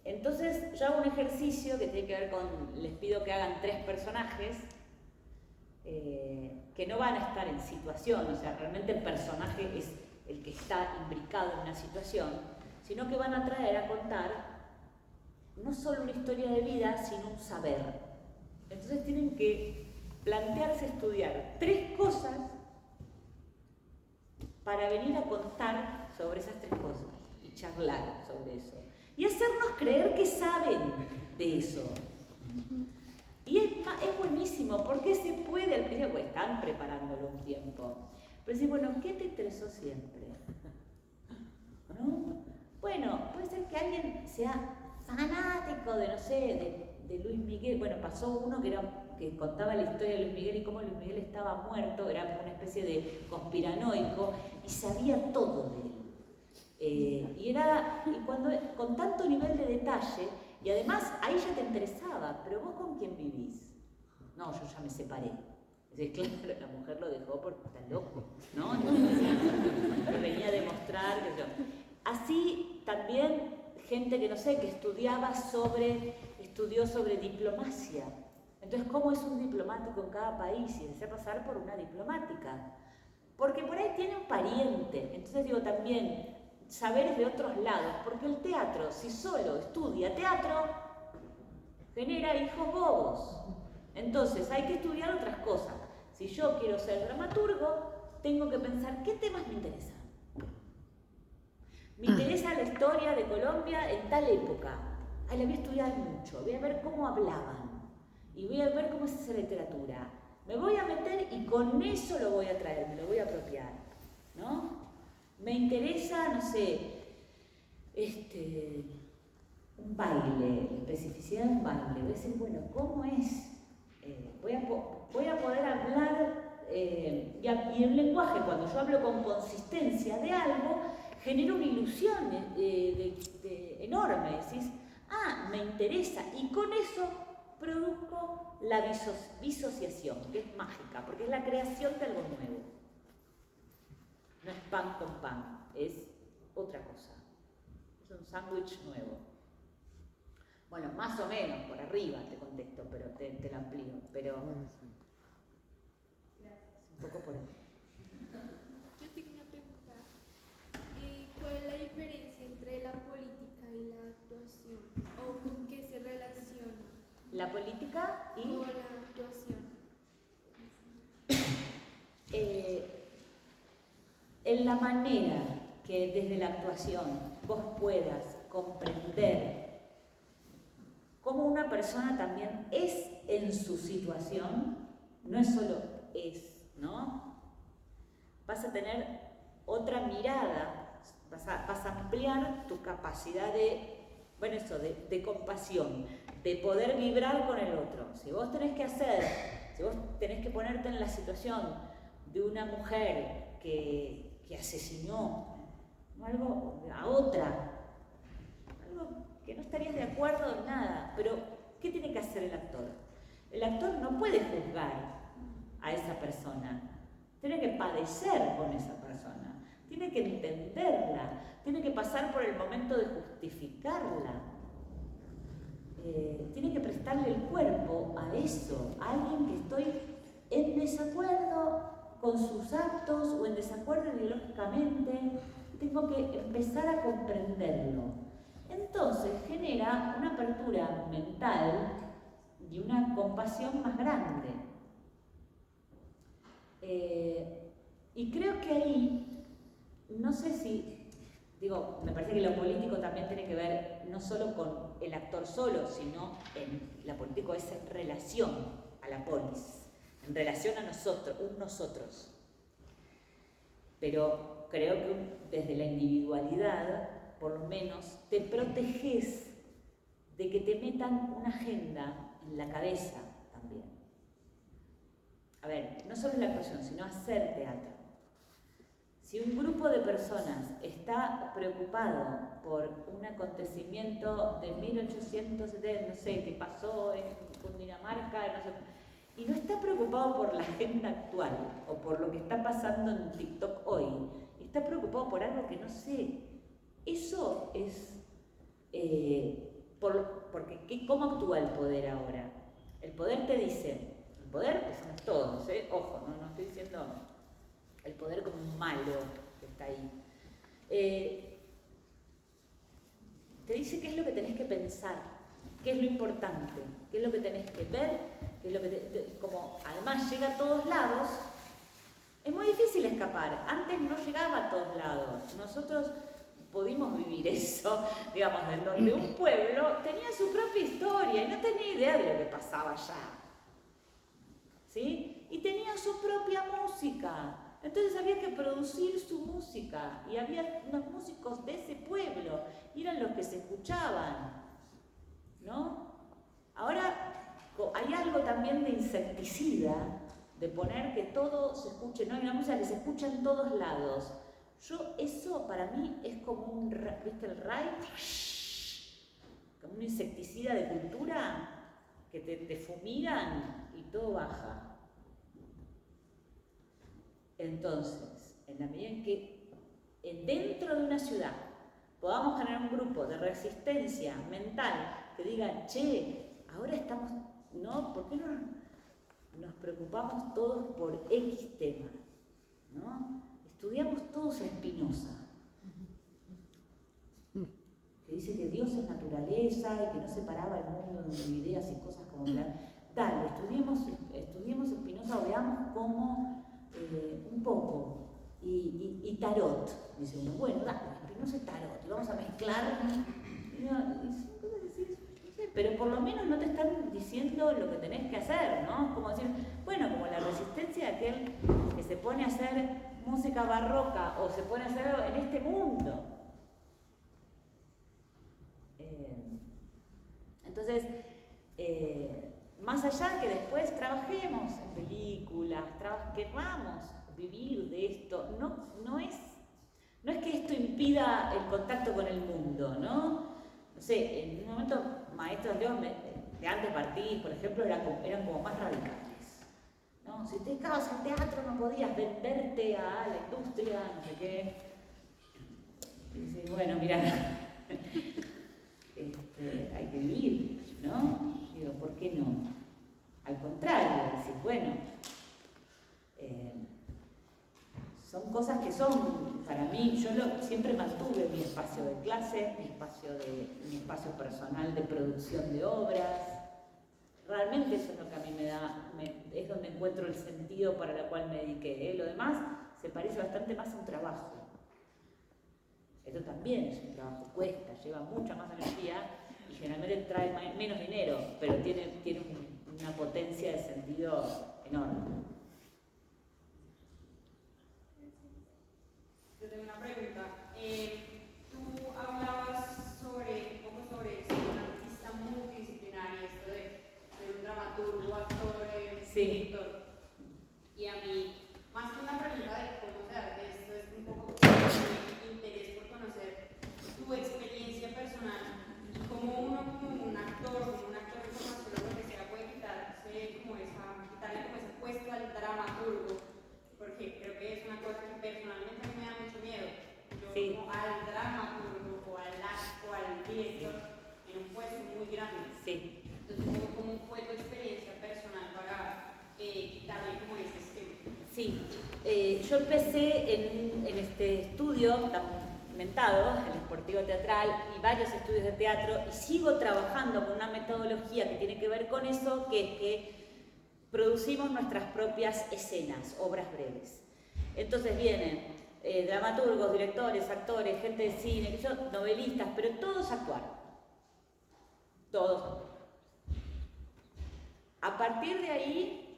Entonces yo hago un ejercicio que tiene que ver con, les pido que hagan 3 personajes que no van a estar en situación, o sea, realmente el personaje es el que está imbricado en una situación, sino que van a traer a contar no solo una historia de vida, sino un saber. Entonces tienen que plantearse estudiar 3 cosas para venir a contar sobre esas 3 cosas y charlar sobre eso. Y hacernos creer que saben de eso. Y es buenísimo, porque se puede, al principio, pues están preparándolo un tiempo. Pero decir, bueno, ¿qué te interesó siempre? ¿No? Bueno, puede ser que alguien sea fanático de, no sé, de Luis Miguel. Bueno, pasó uno que contaba la historia de Luis Miguel y cómo Luis Miguel estaba muerto, era una especie de conspiranoico y sabía todo de él. Y cuando con tanto nivel de detalle, y además ahí ya te interesaba, pero vos con quién vivís. No, yo ya me separé. Entonces, claro, la mujer lo dejó porque está loco, ¿no? Entonces, venía a demostrar que yo. Así también gente que no sé, que estudió sobre diplomacia. Entonces, ¿cómo es un diplomático en cada país? Y desea pasar por una diplomática. Porque por ahí tiene un pariente. Entonces digo también, saberes de otros lados, porque el teatro, si solo estudia teatro, genera hijos bobos. Entonces hay que estudiar otras cosas. Si yo quiero ser dramaturgo, tengo que pensar qué temas me interesan. Me interesa la historia de Colombia en tal época. La voy a estudiar mucho, voy a ver cómo hablaban y voy a ver cómo es esa literatura. Me voy a meter y con eso lo voy a traer, me lo voy a apropiar, ¿no? Me interesa, no sé, un baile, la especificidad de un baile. Voy a decir, bueno, ¿cómo es? Voy a poder hablar, y el lenguaje, cuando yo hablo con consistencia de algo, genera una ilusión enorme. Decís, me interesa, y con eso produzco la disociación, que es mágica, porque es la creación de algo nuevo. No es pan con pan, es otra cosa. Es un sándwich nuevo. Bueno, más o menos, por arriba te contesto, pero te lo amplío. Pero un poco por ahí. Yo tengo una pregunta. ¿Cuál es la diferencia entre la política y la actuación? ¿O con qué se relaciona? La política y con la actuación. En la manera que desde la actuación vos puedas comprender cómo una persona también es en su situación, no es solo es, ¿no? Vas a tener otra mirada, vas a ampliar tu capacidad de, bueno, eso, de compasión, de poder vibrar con el otro. Si vos tenés que ponerte en la situación de una mujer que asesinó algo a otra, algo que no estarías de acuerdo en nada, pero ¿qué tiene que hacer el actor? El actor no puede juzgar a esa persona, tiene que padecer con esa persona, tiene que entenderla, tiene que pasar por el momento de justificarla, tiene que prestarle el cuerpo a eso, a alguien que estoy en desacuerdo con sus actos o en desacuerdo ideológicamente, tengo que empezar a comprenderlo. Entonces genera una apertura mental y una compasión más grande. Y creo que ahí, no sé si, digo, me parece que lo político también tiene que ver no solo con el actor solo, sino en la política es en relación a la polis, en relación a nosotros, nosotros. Pero creo que desde la individualidad, por lo menos, te proteges de que te metan una agenda en la cabeza también. A ver, no solo la actuación, sino hacer teatro. Si un grupo de personas está preocupado por un acontecimiento de 1870, no sé, que pasó en Cundinamarca, no sé, y no está preocupado por la agenda actual o por lo que está pasando en TikTok hoy, y está preocupado por algo que no sé, eso es porque ¿cómo actúa el poder ahora? El poder te dice, el poder pues somos todos, ojo, no estoy diciendo el poder como un malo que está ahí. Te dice qué es lo que tenés que pensar, qué es lo importante, qué es lo que tenés que ver, qué es lo que como además llega a todos lados, es muy difícil escapar. Antes no llegaba a todos lados. Nosotros pudimos vivir eso, digamos, en donde un pueblo tenía su propia historia y no tenía idea de lo que pasaba allá. ¿Sí? Y tenía su propia música. Entonces había que producir su música y había unos músicos de ese pueblo y eran los que se escuchaban, ¿no? Ahora hay algo también de insecticida, de poner que todo se escuche, no hay una música que se escucha en todos lados. Eso para mí es como un, ¿viste el RAI? Como un insecticida de cultura que te fumigan y todo baja. Entonces, en la medida en que dentro de una ciudad podamos generar un grupo de resistencia mental que diga, che, ahora estamos, ¿no? ¿Por qué no nos preocupamos todos por X tema? ¿No? Estudiamos todos a Spinoza, que dice que Dios es naturaleza y que no separaba el mundo en ideas y cosas como que dale, estudiemos Spinoza, veamos cómo un poco y tarot, dice uno, bueno, dale, Spinoza es tarot y vamos a mezclar pero por lo menos no te están diciendo lo que tenés que hacer, ¿no? Como decir, bueno, como la resistencia de aquel que se pone a hacer música barroca o se pone a hacer algo en este mundo. Entonces, más allá que después trabajemos en películas, queramos vivir de esto, no es que esto impida el contacto con el mundo, ¿no? No sé, en un momento maestros de antes Partís, por ejemplo, eran como más radicales, ¿no? Si te dedicabas al teatro no podías venderte a la industria, no sé qué. Y dices, bueno, mira, hay que vivir, ¿no? Digo, ¿por qué no? Al contrario, decir, bueno, son cosas que son, para mí, siempre mantuve mi espacio de clase, mi espacio personal de producción de obras. Realmente eso es lo que a mí es donde encuentro el sentido para el cual me dediqué. Lo demás se parece bastante más a un trabajo. Esto también es un trabajo, cuesta, lleva mucha más energía y generalmente trae menos dinero, pero tiene un una potencia de sentido enorme. Yo tengo una pregunta. Tú hablabas un poco sobre ser un artista multidisciplinario, esto de ser un dramaturgo, actor, director. Y a mí, más que una pregunta de cómo se hace esto, es un poco mi interés por conocer tu experiencia personal y cómo uno como un actor de formación o lo que sea puede quitarle como ese puesto al dramaturgo, porque creo que es una cosa que personalmente a mí me da mucho miedo. Yo como al dramaturgo o al director en un puesto muy grande. Entonces, ¿cómo fue tu experiencia personal para quitarle como ese esquema? Yo empecé en este estudio tan mentado, el Sportivo Teatral, y varios estudios de teatro, y sigo trabajando con una metodología que tiene que ver con eso, que es que producimos nuestras propias escenas, obras breves. Entonces vienen dramaturgos, directores, actores, gente de cine, novelistas, pero todos actuaron. Todos. A partir de ahí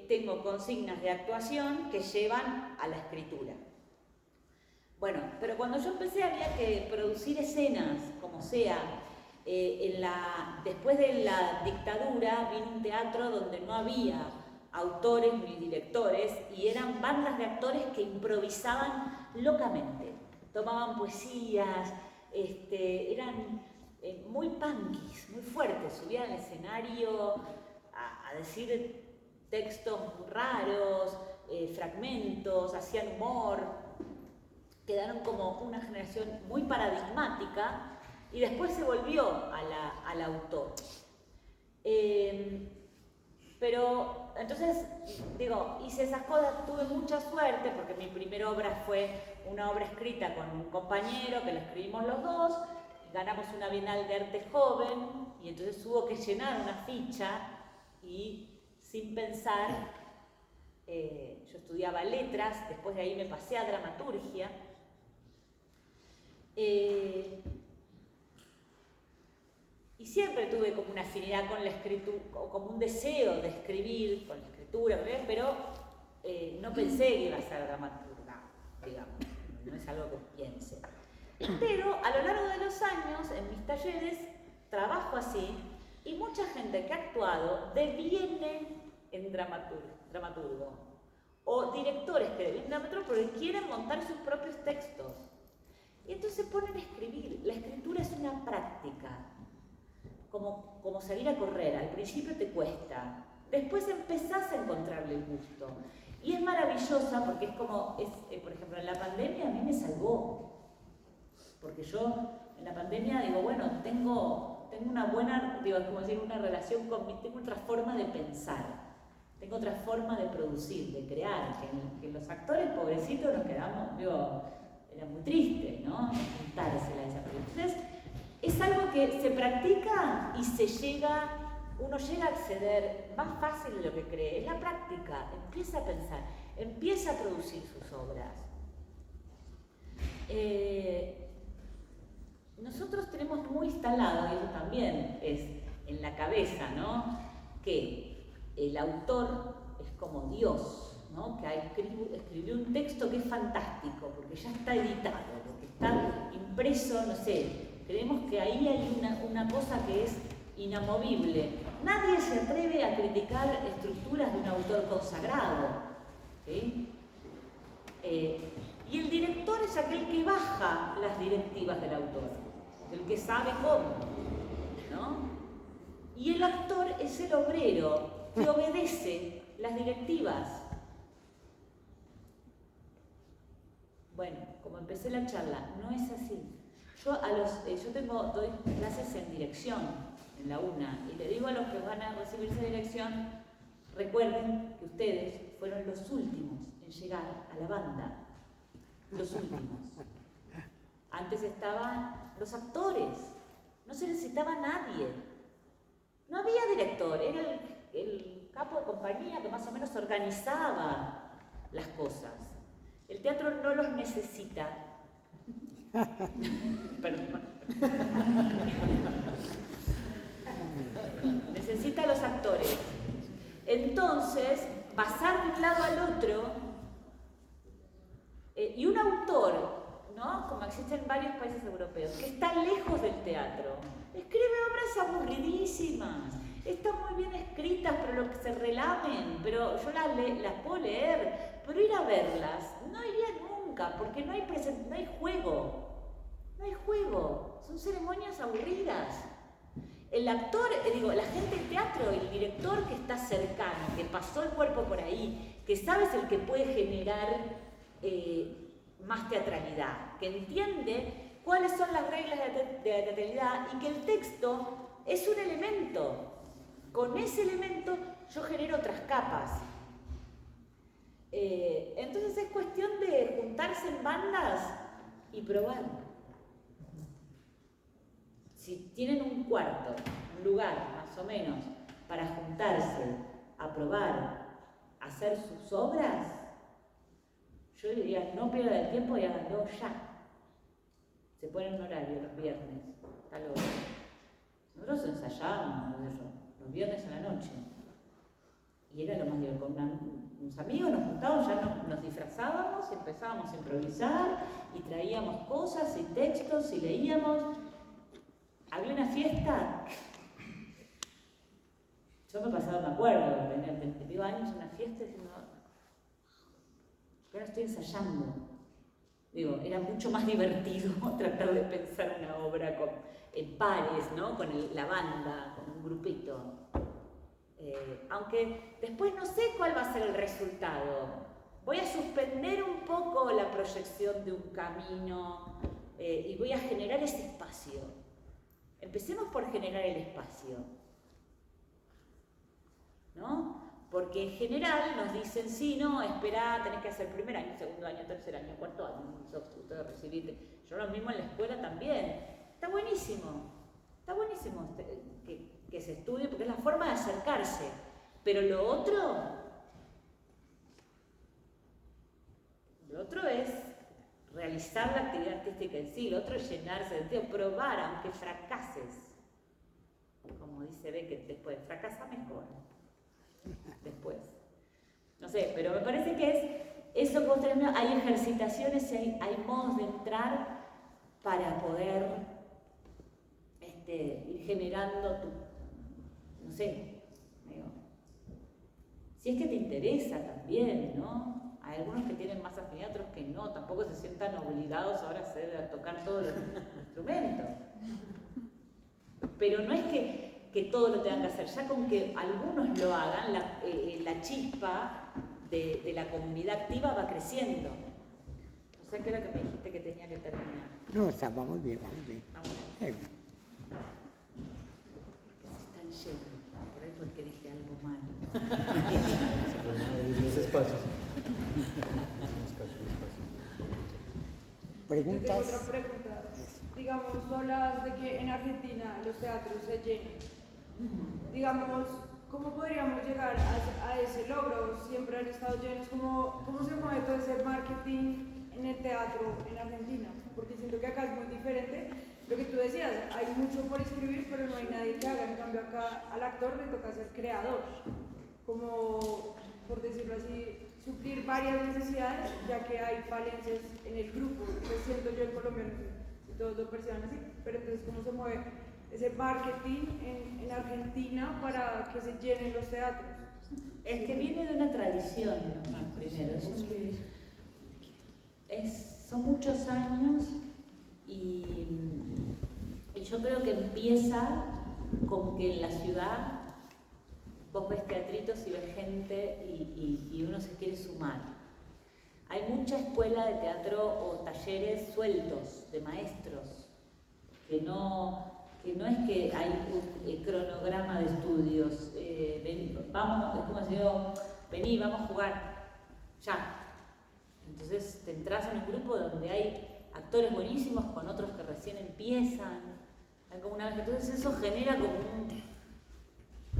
tengo consignas de actuación que llevan a la escritura. Bueno, pero cuando yo empecé había que producir escenas, como sea. Después de la dictadura vino un teatro donde no había autores ni directores y eran bandas de actores que improvisaban locamente. Tomaban poesías, eran muy punkis, muy fuertes, subían al escenario a decir textos raros, fragmentos, hacían humor, quedaron como una generación muy paradigmática y después se volvió al autor. Pero entonces, hice esas cosas, tuve mucha suerte porque mi primera obra fue una obra escrita con un compañero que la escribimos los dos, ganamos una Bienal de Arte Joven y entonces hubo que llenar una ficha y sin pensar, yo estudiaba letras, después de ahí me pasé a dramaturgia. Y siempre tuve como una afinidad con la escritura, como un deseo de escribir con la escritura, pero no pensé que iba a ser dramaturga, digamos, no es algo que piense. Pero a lo largo de los años, en mis talleres, trabajo así, y mucha gente que ha actuado deviene en dramaturgo, o directores que devienen en dramaturgo porque quieren montar sus propios textos. Y entonces se ponen a escribir. La escritura es una práctica, como salir a correr. Al principio te cuesta, después empezás a encontrarle el gusto. Y es maravillosa porque por ejemplo, en la pandemia a mí me salvó. Porque yo en la pandemia tengo una buena, es como decir, una relación tengo otra forma de pensar, tengo otra forma de producir, de crear, que los actores pobrecitos nos quedamos, era muy triste, ¿no? Juntársela a esa película. Entonces, es algo que se practica y uno llega a acceder más fácil de lo que cree. Es la práctica, empieza a pensar, empieza a producir sus obras. Nosotros tenemos muy instalado, y eso también es en la cabeza, ¿no? Que el autor es como Dios, ¿no? Que escribió un texto que es fantástico, porque ya está editado, porque está impreso, no sé. Creemos que ahí hay una cosa que es inamovible. Nadie se atreve a criticar estructuras de un autor consagrado, ¿sí? Y el director es aquel que baja las directivas del autor, el que sabe cómo, ¿no? Y el actor es el obrero que obedece las directivas. Bueno, como empecé la charla, no es así. Yo doy clases en dirección en la UNA y le digo a los que van a recibir esa dirección, recuerden que ustedes fueron los últimos en llegar a la banda, los últimos. Antes estaban los actores, no se necesitaba nadie, no había director, era el capo de compañía que más o menos organizaba las cosas. El teatro no los necesita. Perdón. Necesita a los actores. Entonces, pasar de un lado al otro, y un autor, ¿no? Como existe en varios países europeos, que está lejos del teatro, escribe obras aburridísimas, están muy bien escritas, pero lo que se relamen, pero yo las puedo leer, pero ir a verlas no iría nunca, porque no hay juego, no hay juego, son ceremonias aburridas. El actor, la gente del teatro, el director que está cercano, que pasó el cuerpo por ahí, que sabe es el que puede generar más teatralidad, que entiende cuáles son las reglas de la teatralidad y que el texto es un elemento. Con ese elemento yo genero otras capas. Entonces es cuestión de juntarse en bandas y probar. Si tienen un cuarto, un lugar más o menos, para juntarse, a probar, a hacer sus obras, yo diría, no pierdan el tiempo y háganlo ya. Se ponen un horario los viernes, tal hora. Nosotros ensayábamos los viernes a la noche. Y era lo más divertido. Con unos amigos nos juntábamos, ya nos disfrazábamos, empezábamos a improvisar y traíamos cosas y textos y leíamos. Había una fiesta, yo me acuerdo, tenía 22 años, una fiesta diciendo, ahora estoy ensayando. Era mucho más divertido tratar de pensar una obra en pares, ¿no? Con la banda, con un grupito. Aunque después no sé cuál va a ser el resultado. Voy a suspender un poco la proyección de un camino y voy a generar ese espacio. Empecemos por generar el espacio, ¿no? Porque en general nos dicen, sí, no, espera, tenés que hacer primer año, segundo año, tercer año, cuarto año, ustedes recibirte. Yo lo mismo en la escuela también. Está buenísimo que se estudie porque es la forma de acercarse. Pero lo otro es realizar la actividad artística en sí, lo otro es llenarse de sentido, probar, aunque fracases. Como dice Beckett, después, fracasa mejor. Después. No sé, pero me parece que es eso que vos tenés, hay ejercitaciones, hay modos de entrar para poder ir generando no sé, si es que te interesa también, ¿no? Hay algunos que tienen más afinidad, otros que no, tampoco se sientan obligados ahora a tocar todos los instrumentos. Pero no es que todo lo tengan que hacer, ya con que algunos lo hagan, la chispa de la comunidad activa va creciendo. O sea, que era que me dijiste que tenía que terminar. No, vamos bien, vamos bien. Están llenos, por ahí porque dije algo mal. Preguntas. Yo tengo otra pregunta. Digamos, tú hablas de que en Argentina los teatros se llenan. Digamos, ¿cómo podríamos llegar a ese logro? Siempre han estado llenos. ¿Cómo se mueve todo ese marketing en el teatro en Argentina? Porque siento que acá es muy diferente. Lo que tú decías, hay mucho por escribir, pero no hay nadie que haga. En cambio, acá al actor le toca ser creador. Como, por decirlo así, suplir varias necesidades, ya que hay falencias en el grupo. Pues siento yo en Colombia, no sé si todos lo perciban así, pero entonces, ¿cómo se mueve ese marketing en Argentina para que se llenen los teatros? Es que viene de una tradición, ¿no? Primero. Son muchos años y yo creo que empieza con que en la ciudad vos ves teatritos y ves gente y uno se quiere sumar. Hay mucha escuela de teatro o talleres sueltos de maestros, que no es que hay un cronograma de estudios. Vamos, es como si yo, vení, vamos a jugar, ya. Entonces te entras en un grupo donde hay actores buenísimos con otros que recién empiezan. Hay como entonces eso genera como un...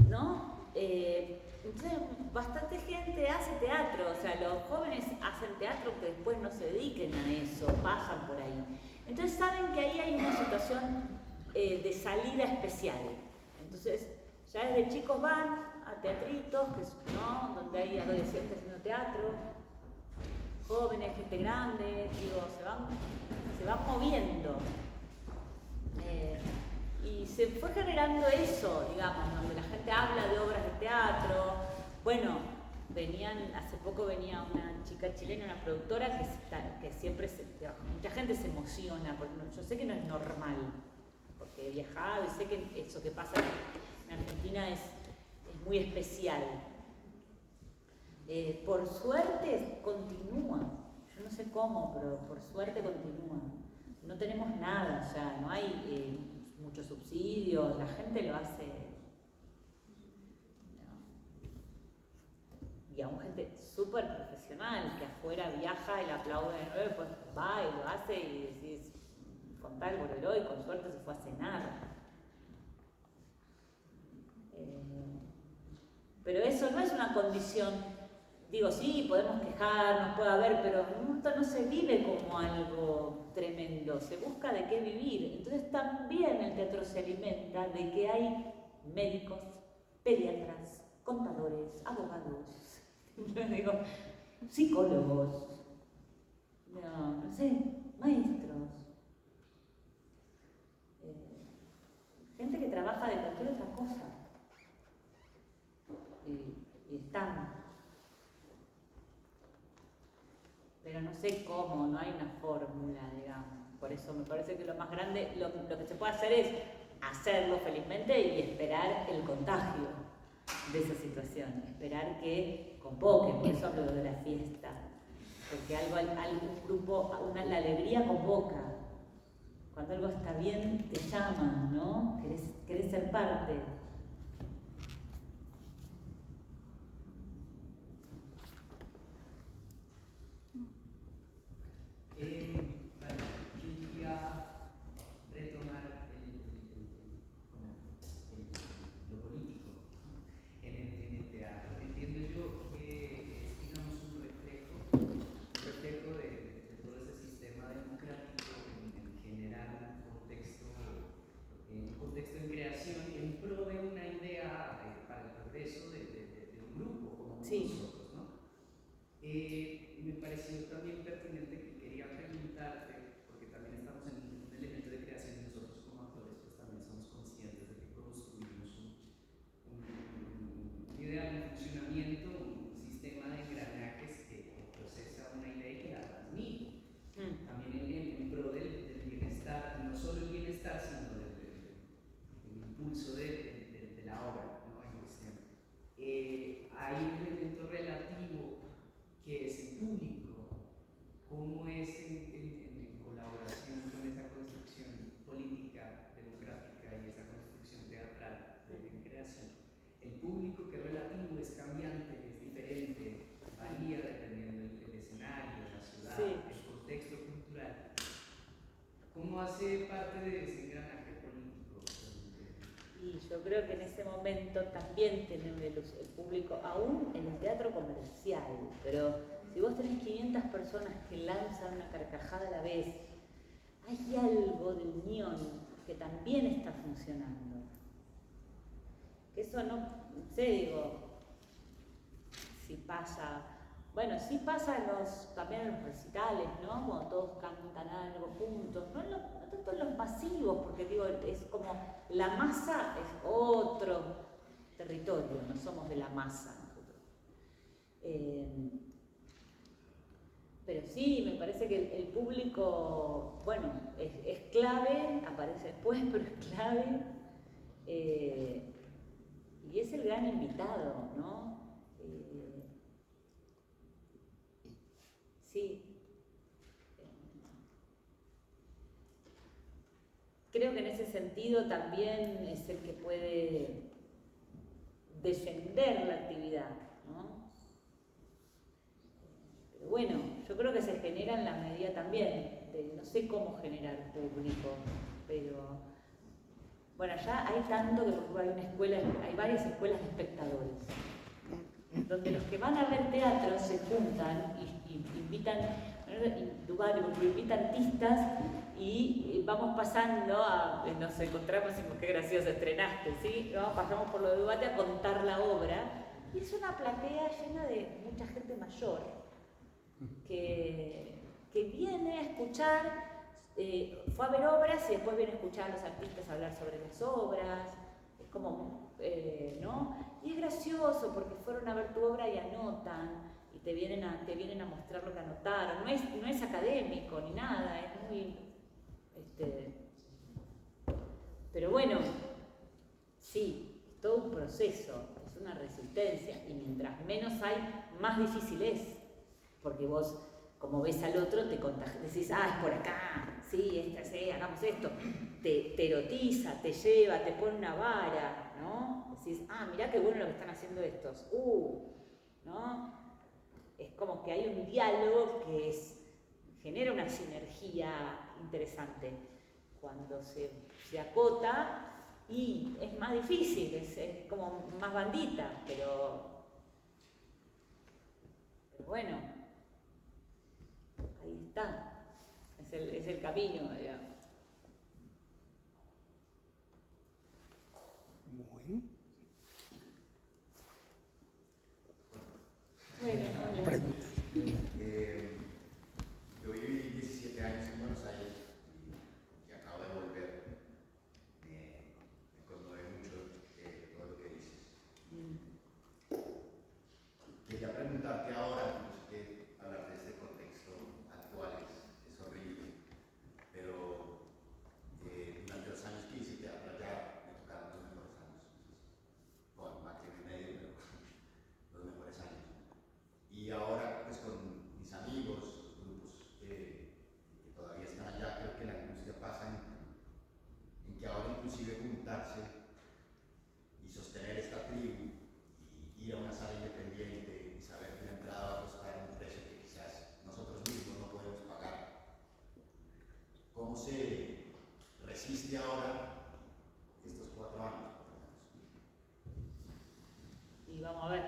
¿no? Entonces bastante gente hace teatro, o sea, los jóvenes hacen teatro que después no se dediquen a eso, pasan por ahí. Entonces saben que ahí hay una situación de salida especial. Entonces ya desde chicos van, a teatritos, ¿no? Donde hay adolescentes haciendo teatro, jóvenes, gente grande, digo, se van moviendo. Y se fue generando eso, digamos, donde la gente habla de obras de teatro. Bueno, hace poco venía una chica chilena, una productora que siempre, mucha gente se emociona, porque yo sé que no es normal, porque he viajado y sé que eso que pasa en Argentina es muy especial. Por suerte continúa, yo no sé cómo, pero por suerte continúa. No tenemos nada ya, no hay muchos subsidios, la gente lo hace. Y aún gente súper profesional que afuera viaja y la aplaude de nuevo, pues va y lo hace y decís, con tal bolero y con suerte se fue a cenar. Pero eso no es una condición, digo, sí, podemos quejarnos, puede haber, pero no se vive como algo tremendo, se busca de qué vivir. Entonces también el teatro se alimenta de que hay médicos, pediatras, contadores, abogados, digo, psicólogos, no sé, maestros, gente que trabaja de cualquier otra cosa. Y están. Pero no sé cómo, no hay una fórmula, digamos. Por eso me parece que lo más grande, lo que se puede hacer es hacerlo felizmente y esperar el contagio de esa situación, esperar que convoquen, por eso hablo de la fiesta, porque algún grupo, la alegría convoca, cuando algo está bien te llaman, ¿no? Querés ser parte. Me pareció también pertinente que quería preguntarte, porque también estamos en un elemento de creación y nosotros como actores pues también somos conscientes de que construimos un ideal, un funcionamiento, un sistema de engranajes que procesa una idea y que la transmite. También en pro del bienestar, no solo el bienestar, sino del impulso de la obra, ¿no? En cuestión. Hay un elemento relativo que es el público, cómo es en colaboración con esa construcción política, democrática y esa construcción teatral de creación. El público, que es relativo, es cambiante, es diferente, varía dependiendo del escenario, la ciudad, el contexto cultural. ¿Cómo hace parte de ese engranaje político? Y yo creo que en ese momento también tenemos el público, aún en el teatro comercial, pero si vos tenés 500 personas que lanzan una carcajada a la vez, hay algo de unión que también está funcionando. Que eso no sé, digo, si pasa, bueno, sí pasa también en los recitales, ¿no? Cuando todos cantan algo juntos, no tanto en los masivos, porque digo, es como la masa es otro territorio, no somos de la masa nosotros. Pero sí, me parece que el público, bueno, es clave, aparece después, pero es clave, y es el gran invitado, ¿no? Sí. Creo que en ese sentido también es el que puede defender la actividad, ¿no? Pero bueno, yo creo que se genera en la medida también, no sé cómo generar público, pero bueno, ya hay tanto que por ejemplo hay varias escuelas de espectadores, donde los que van a ver teatro se juntan y invitan, Dubái, porque invita artistas y vamos pasando, nos encontramos y decimos, qué gracioso, estrenaste, ¿sí? ¿No? Pasamos por lo de Dubái a contar la obra, y es una platea llena de mucha gente mayor que viene a escuchar, fue a ver obras y después viene a escuchar a los artistas hablar sobre las obras, es como, ¿no? Y es gracioso porque fueron a ver tu obra y anotan, y te vienen a mostrar lo que anotaron, no es académico ni nada, es muy, pero bueno, sí, es todo un proceso, es una resistencia, y mientras menos hay, más difícil es, porque vos, como ves al otro, te contagias, decís, es por acá, sí, hagamos esto, te erotiza, te lleva, te pone una vara, ¿no? Decís, mirá qué bueno lo que están haciendo estos, ¿no? Es como que hay un diálogo que genera una sinergia interesante. Cuando se acota, y es más difícil, es como más bandita, pero bueno, ahí está, es el camino, digamos. Bueno. Bueno, Yo viví 17 años en Buenos Aires y acabo de volver. Me conmueve mucho todo lo que dices. Quería preguntarte ahora, no sé qué hablar de este contexto actual es horrible, pero durante los años que hice teatro allá me tocaron los mejores años. Con Macri en medio, pero los mejores años. Y ahora, pues con mis amigos, los grupos que todavía están allá, creo que la angustia pasa en que ahora inclusive juntarse y sostener esta tribu y ir a una sala independiente y saber que la entrada va a costar un precio que quizás nosotros mismos no podemos pagar. ¿Cómo se resiste ahora estos 4 años, por lo menos? Y vamos a ver.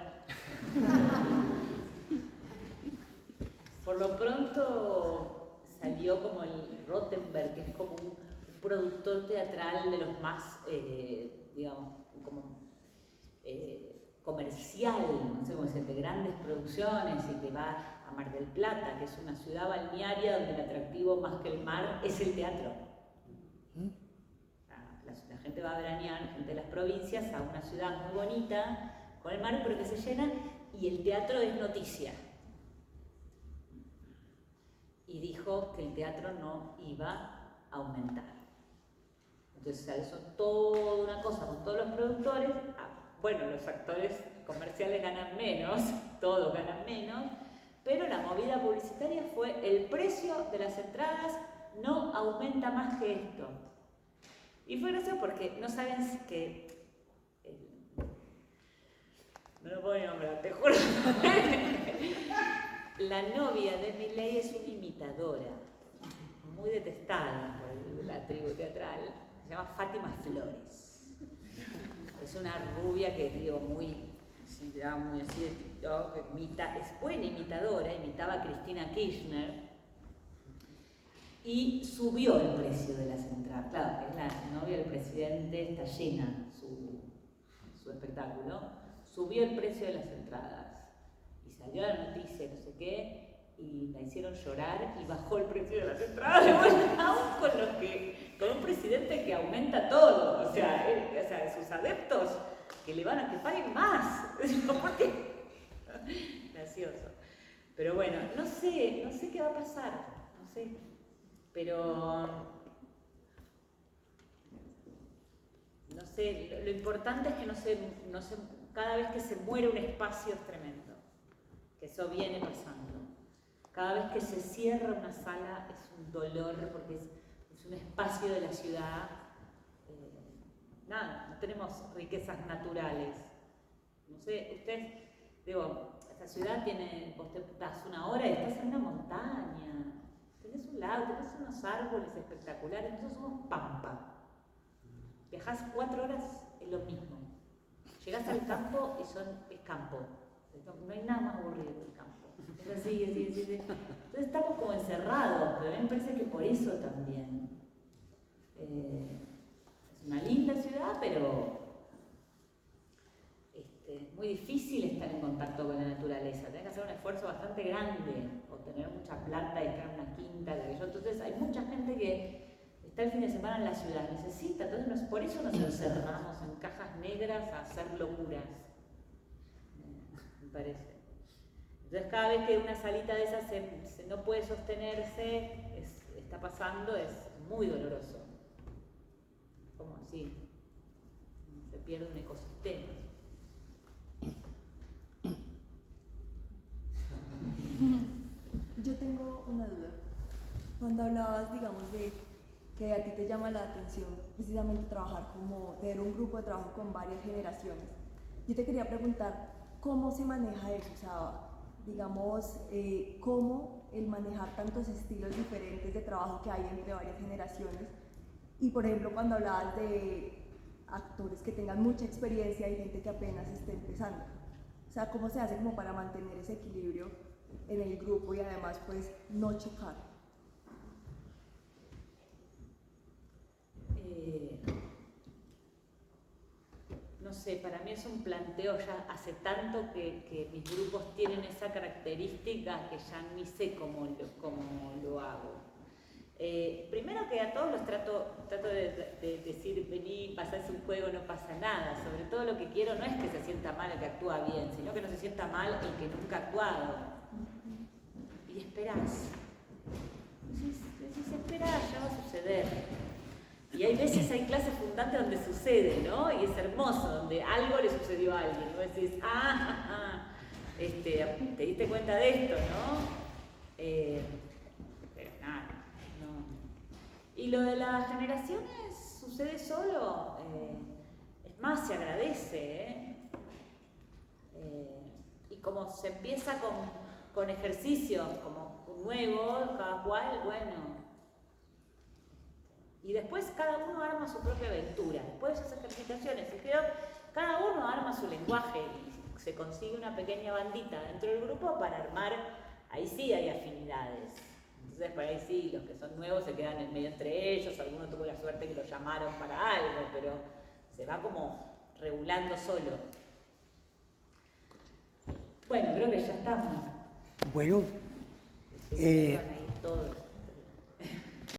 Por lo pronto salió como el Rottenberg, que es como un productor teatral de los más, digamos, como comercial, no sé cómo decir, de grandes producciones, y que va a Mar del Plata, que es una ciudad balnearia donde el atractivo más que el mar es el teatro. La gente va a veranear, gente de las provincias, a una ciudad muy bonita, con el mar, pero que se llena, y el teatro es noticia. Y dijo que el teatro no iba a aumentar. Entonces se hizo toda una cosa con todos los productores. Bueno, los actores comerciales ganan menos, todos ganan menos, pero la movida publicitaria fue: el precio de las entradas no aumenta más que esto. Y fue gracioso porque no saben que... no lo puedo nombrar, te juro. La novia de Milei es una imitadora, muy detestada por la tribu teatral, se llama Fátima Flores. Es una rubia que digo muy así de TikTok, es buena imitadora, imitaba a Cristina Kirchner, y subió el precio de las entradas. Claro, que es la novia del presidente, está llena su espectáculo, subió el precio de las entradas. Y salió la noticia, no sé qué, y la hicieron llorar y bajó el precio de las entradas. Aún con un presidente que aumenta todo, o sea, sus adeptos que le van a que paguen más. ¿Por qué? Gracioso. Pero bueno, no sé qué va a pasar, no sé. Pero no sé, lo importante es que no se, cada vez que se muere un espacio es tremendo. Que eso viene pasando. Cada vez que se cierra una sala es un dolor porque es un espacio de la ciudad. No tenemos riquezas naturales. No sé, esta ciudad tiene, vos te das una hora y estás en una montaña, tenés un lago, tenés unos árboles espectaculares, nosotros somos pampa. Viajás 4 horas, es lo mismo. Llegás al campo y es campo. No hay nada más aburrido que el campo. Entonces sigue. Entonces estamos como encerrados, pero a mí me parece que por eso también. Es una linda ciudad, pero es muy difícil estar en contacto con la naturaleza. Tenés que hacer un esfuerzo bastante grande, o tener mucha plata y estar en una quinta, Entonces hay mucha gente que está el fin de semana en la ciudad, necesita, entonces por eso nos encerramos en cajas negras a hacer locuras, me parece. Entonces cada vez que una salita de esas no puede sostenerse, está pasando, es muy doloroso. Como así, se pierde un ecosistema. Yo tengo una duda. Cuando hablabas, digamos, de que a ti te llama la atención precisamente trabajar como, tener un grupo de trabajo con varias generaciones, yo te quería preguntar cómo se maneja eso, o sea, digamos, cómo el manejar tantos estilos diferentes de trabajo que hay entre varias generaciones, y por ejemplo cuando hablabas de actores que tengan mucha experiencia y gente que apenas esté empezando, o sea, cómo se hace como para mantener ese equilibrio en el grupo y además pues no chocar. No sé, para mí es un planteo ya hace tanto que mis grupos tienen esa característica que ya ni sé cómo lo hago. Primero que a todos los trato de decir, vení, pasás un juego, no pasa nada. Sobre todo lo que quiero no es que se sienta mal el que actúa bien, sino que no se sienta mal el que nunca ha actuado. Y esperás. Si esperás, ya va a suceder. Y hay veces, hay clases fundantes donde sucede, ¿no? Y es hermoso, donde algo le sucedió a alguien. Y vos decís, te diste cuenta de esto, ¿no? Pero nada, no. Y lo de las generaciones sucede solo. Es más, se agradece, y como se empieza con ejercicios como nuevos, cada cual, bueno. Y después cada uno arma su propia aventura. Después de esas ejercitaciones, cada uno arma su lenguaje y se consigue una pequeña bandita dentro del grupo para armar, ahí sí hay afinidades. Entonces por ahí sí, los que son nuevos se quedan en medio entre ellos, alguno tuvo la suerte que lo llamaron para algo, pero se va como regulando solo. Bueno, creo que ya estamos. Bueno, Están ahí todos.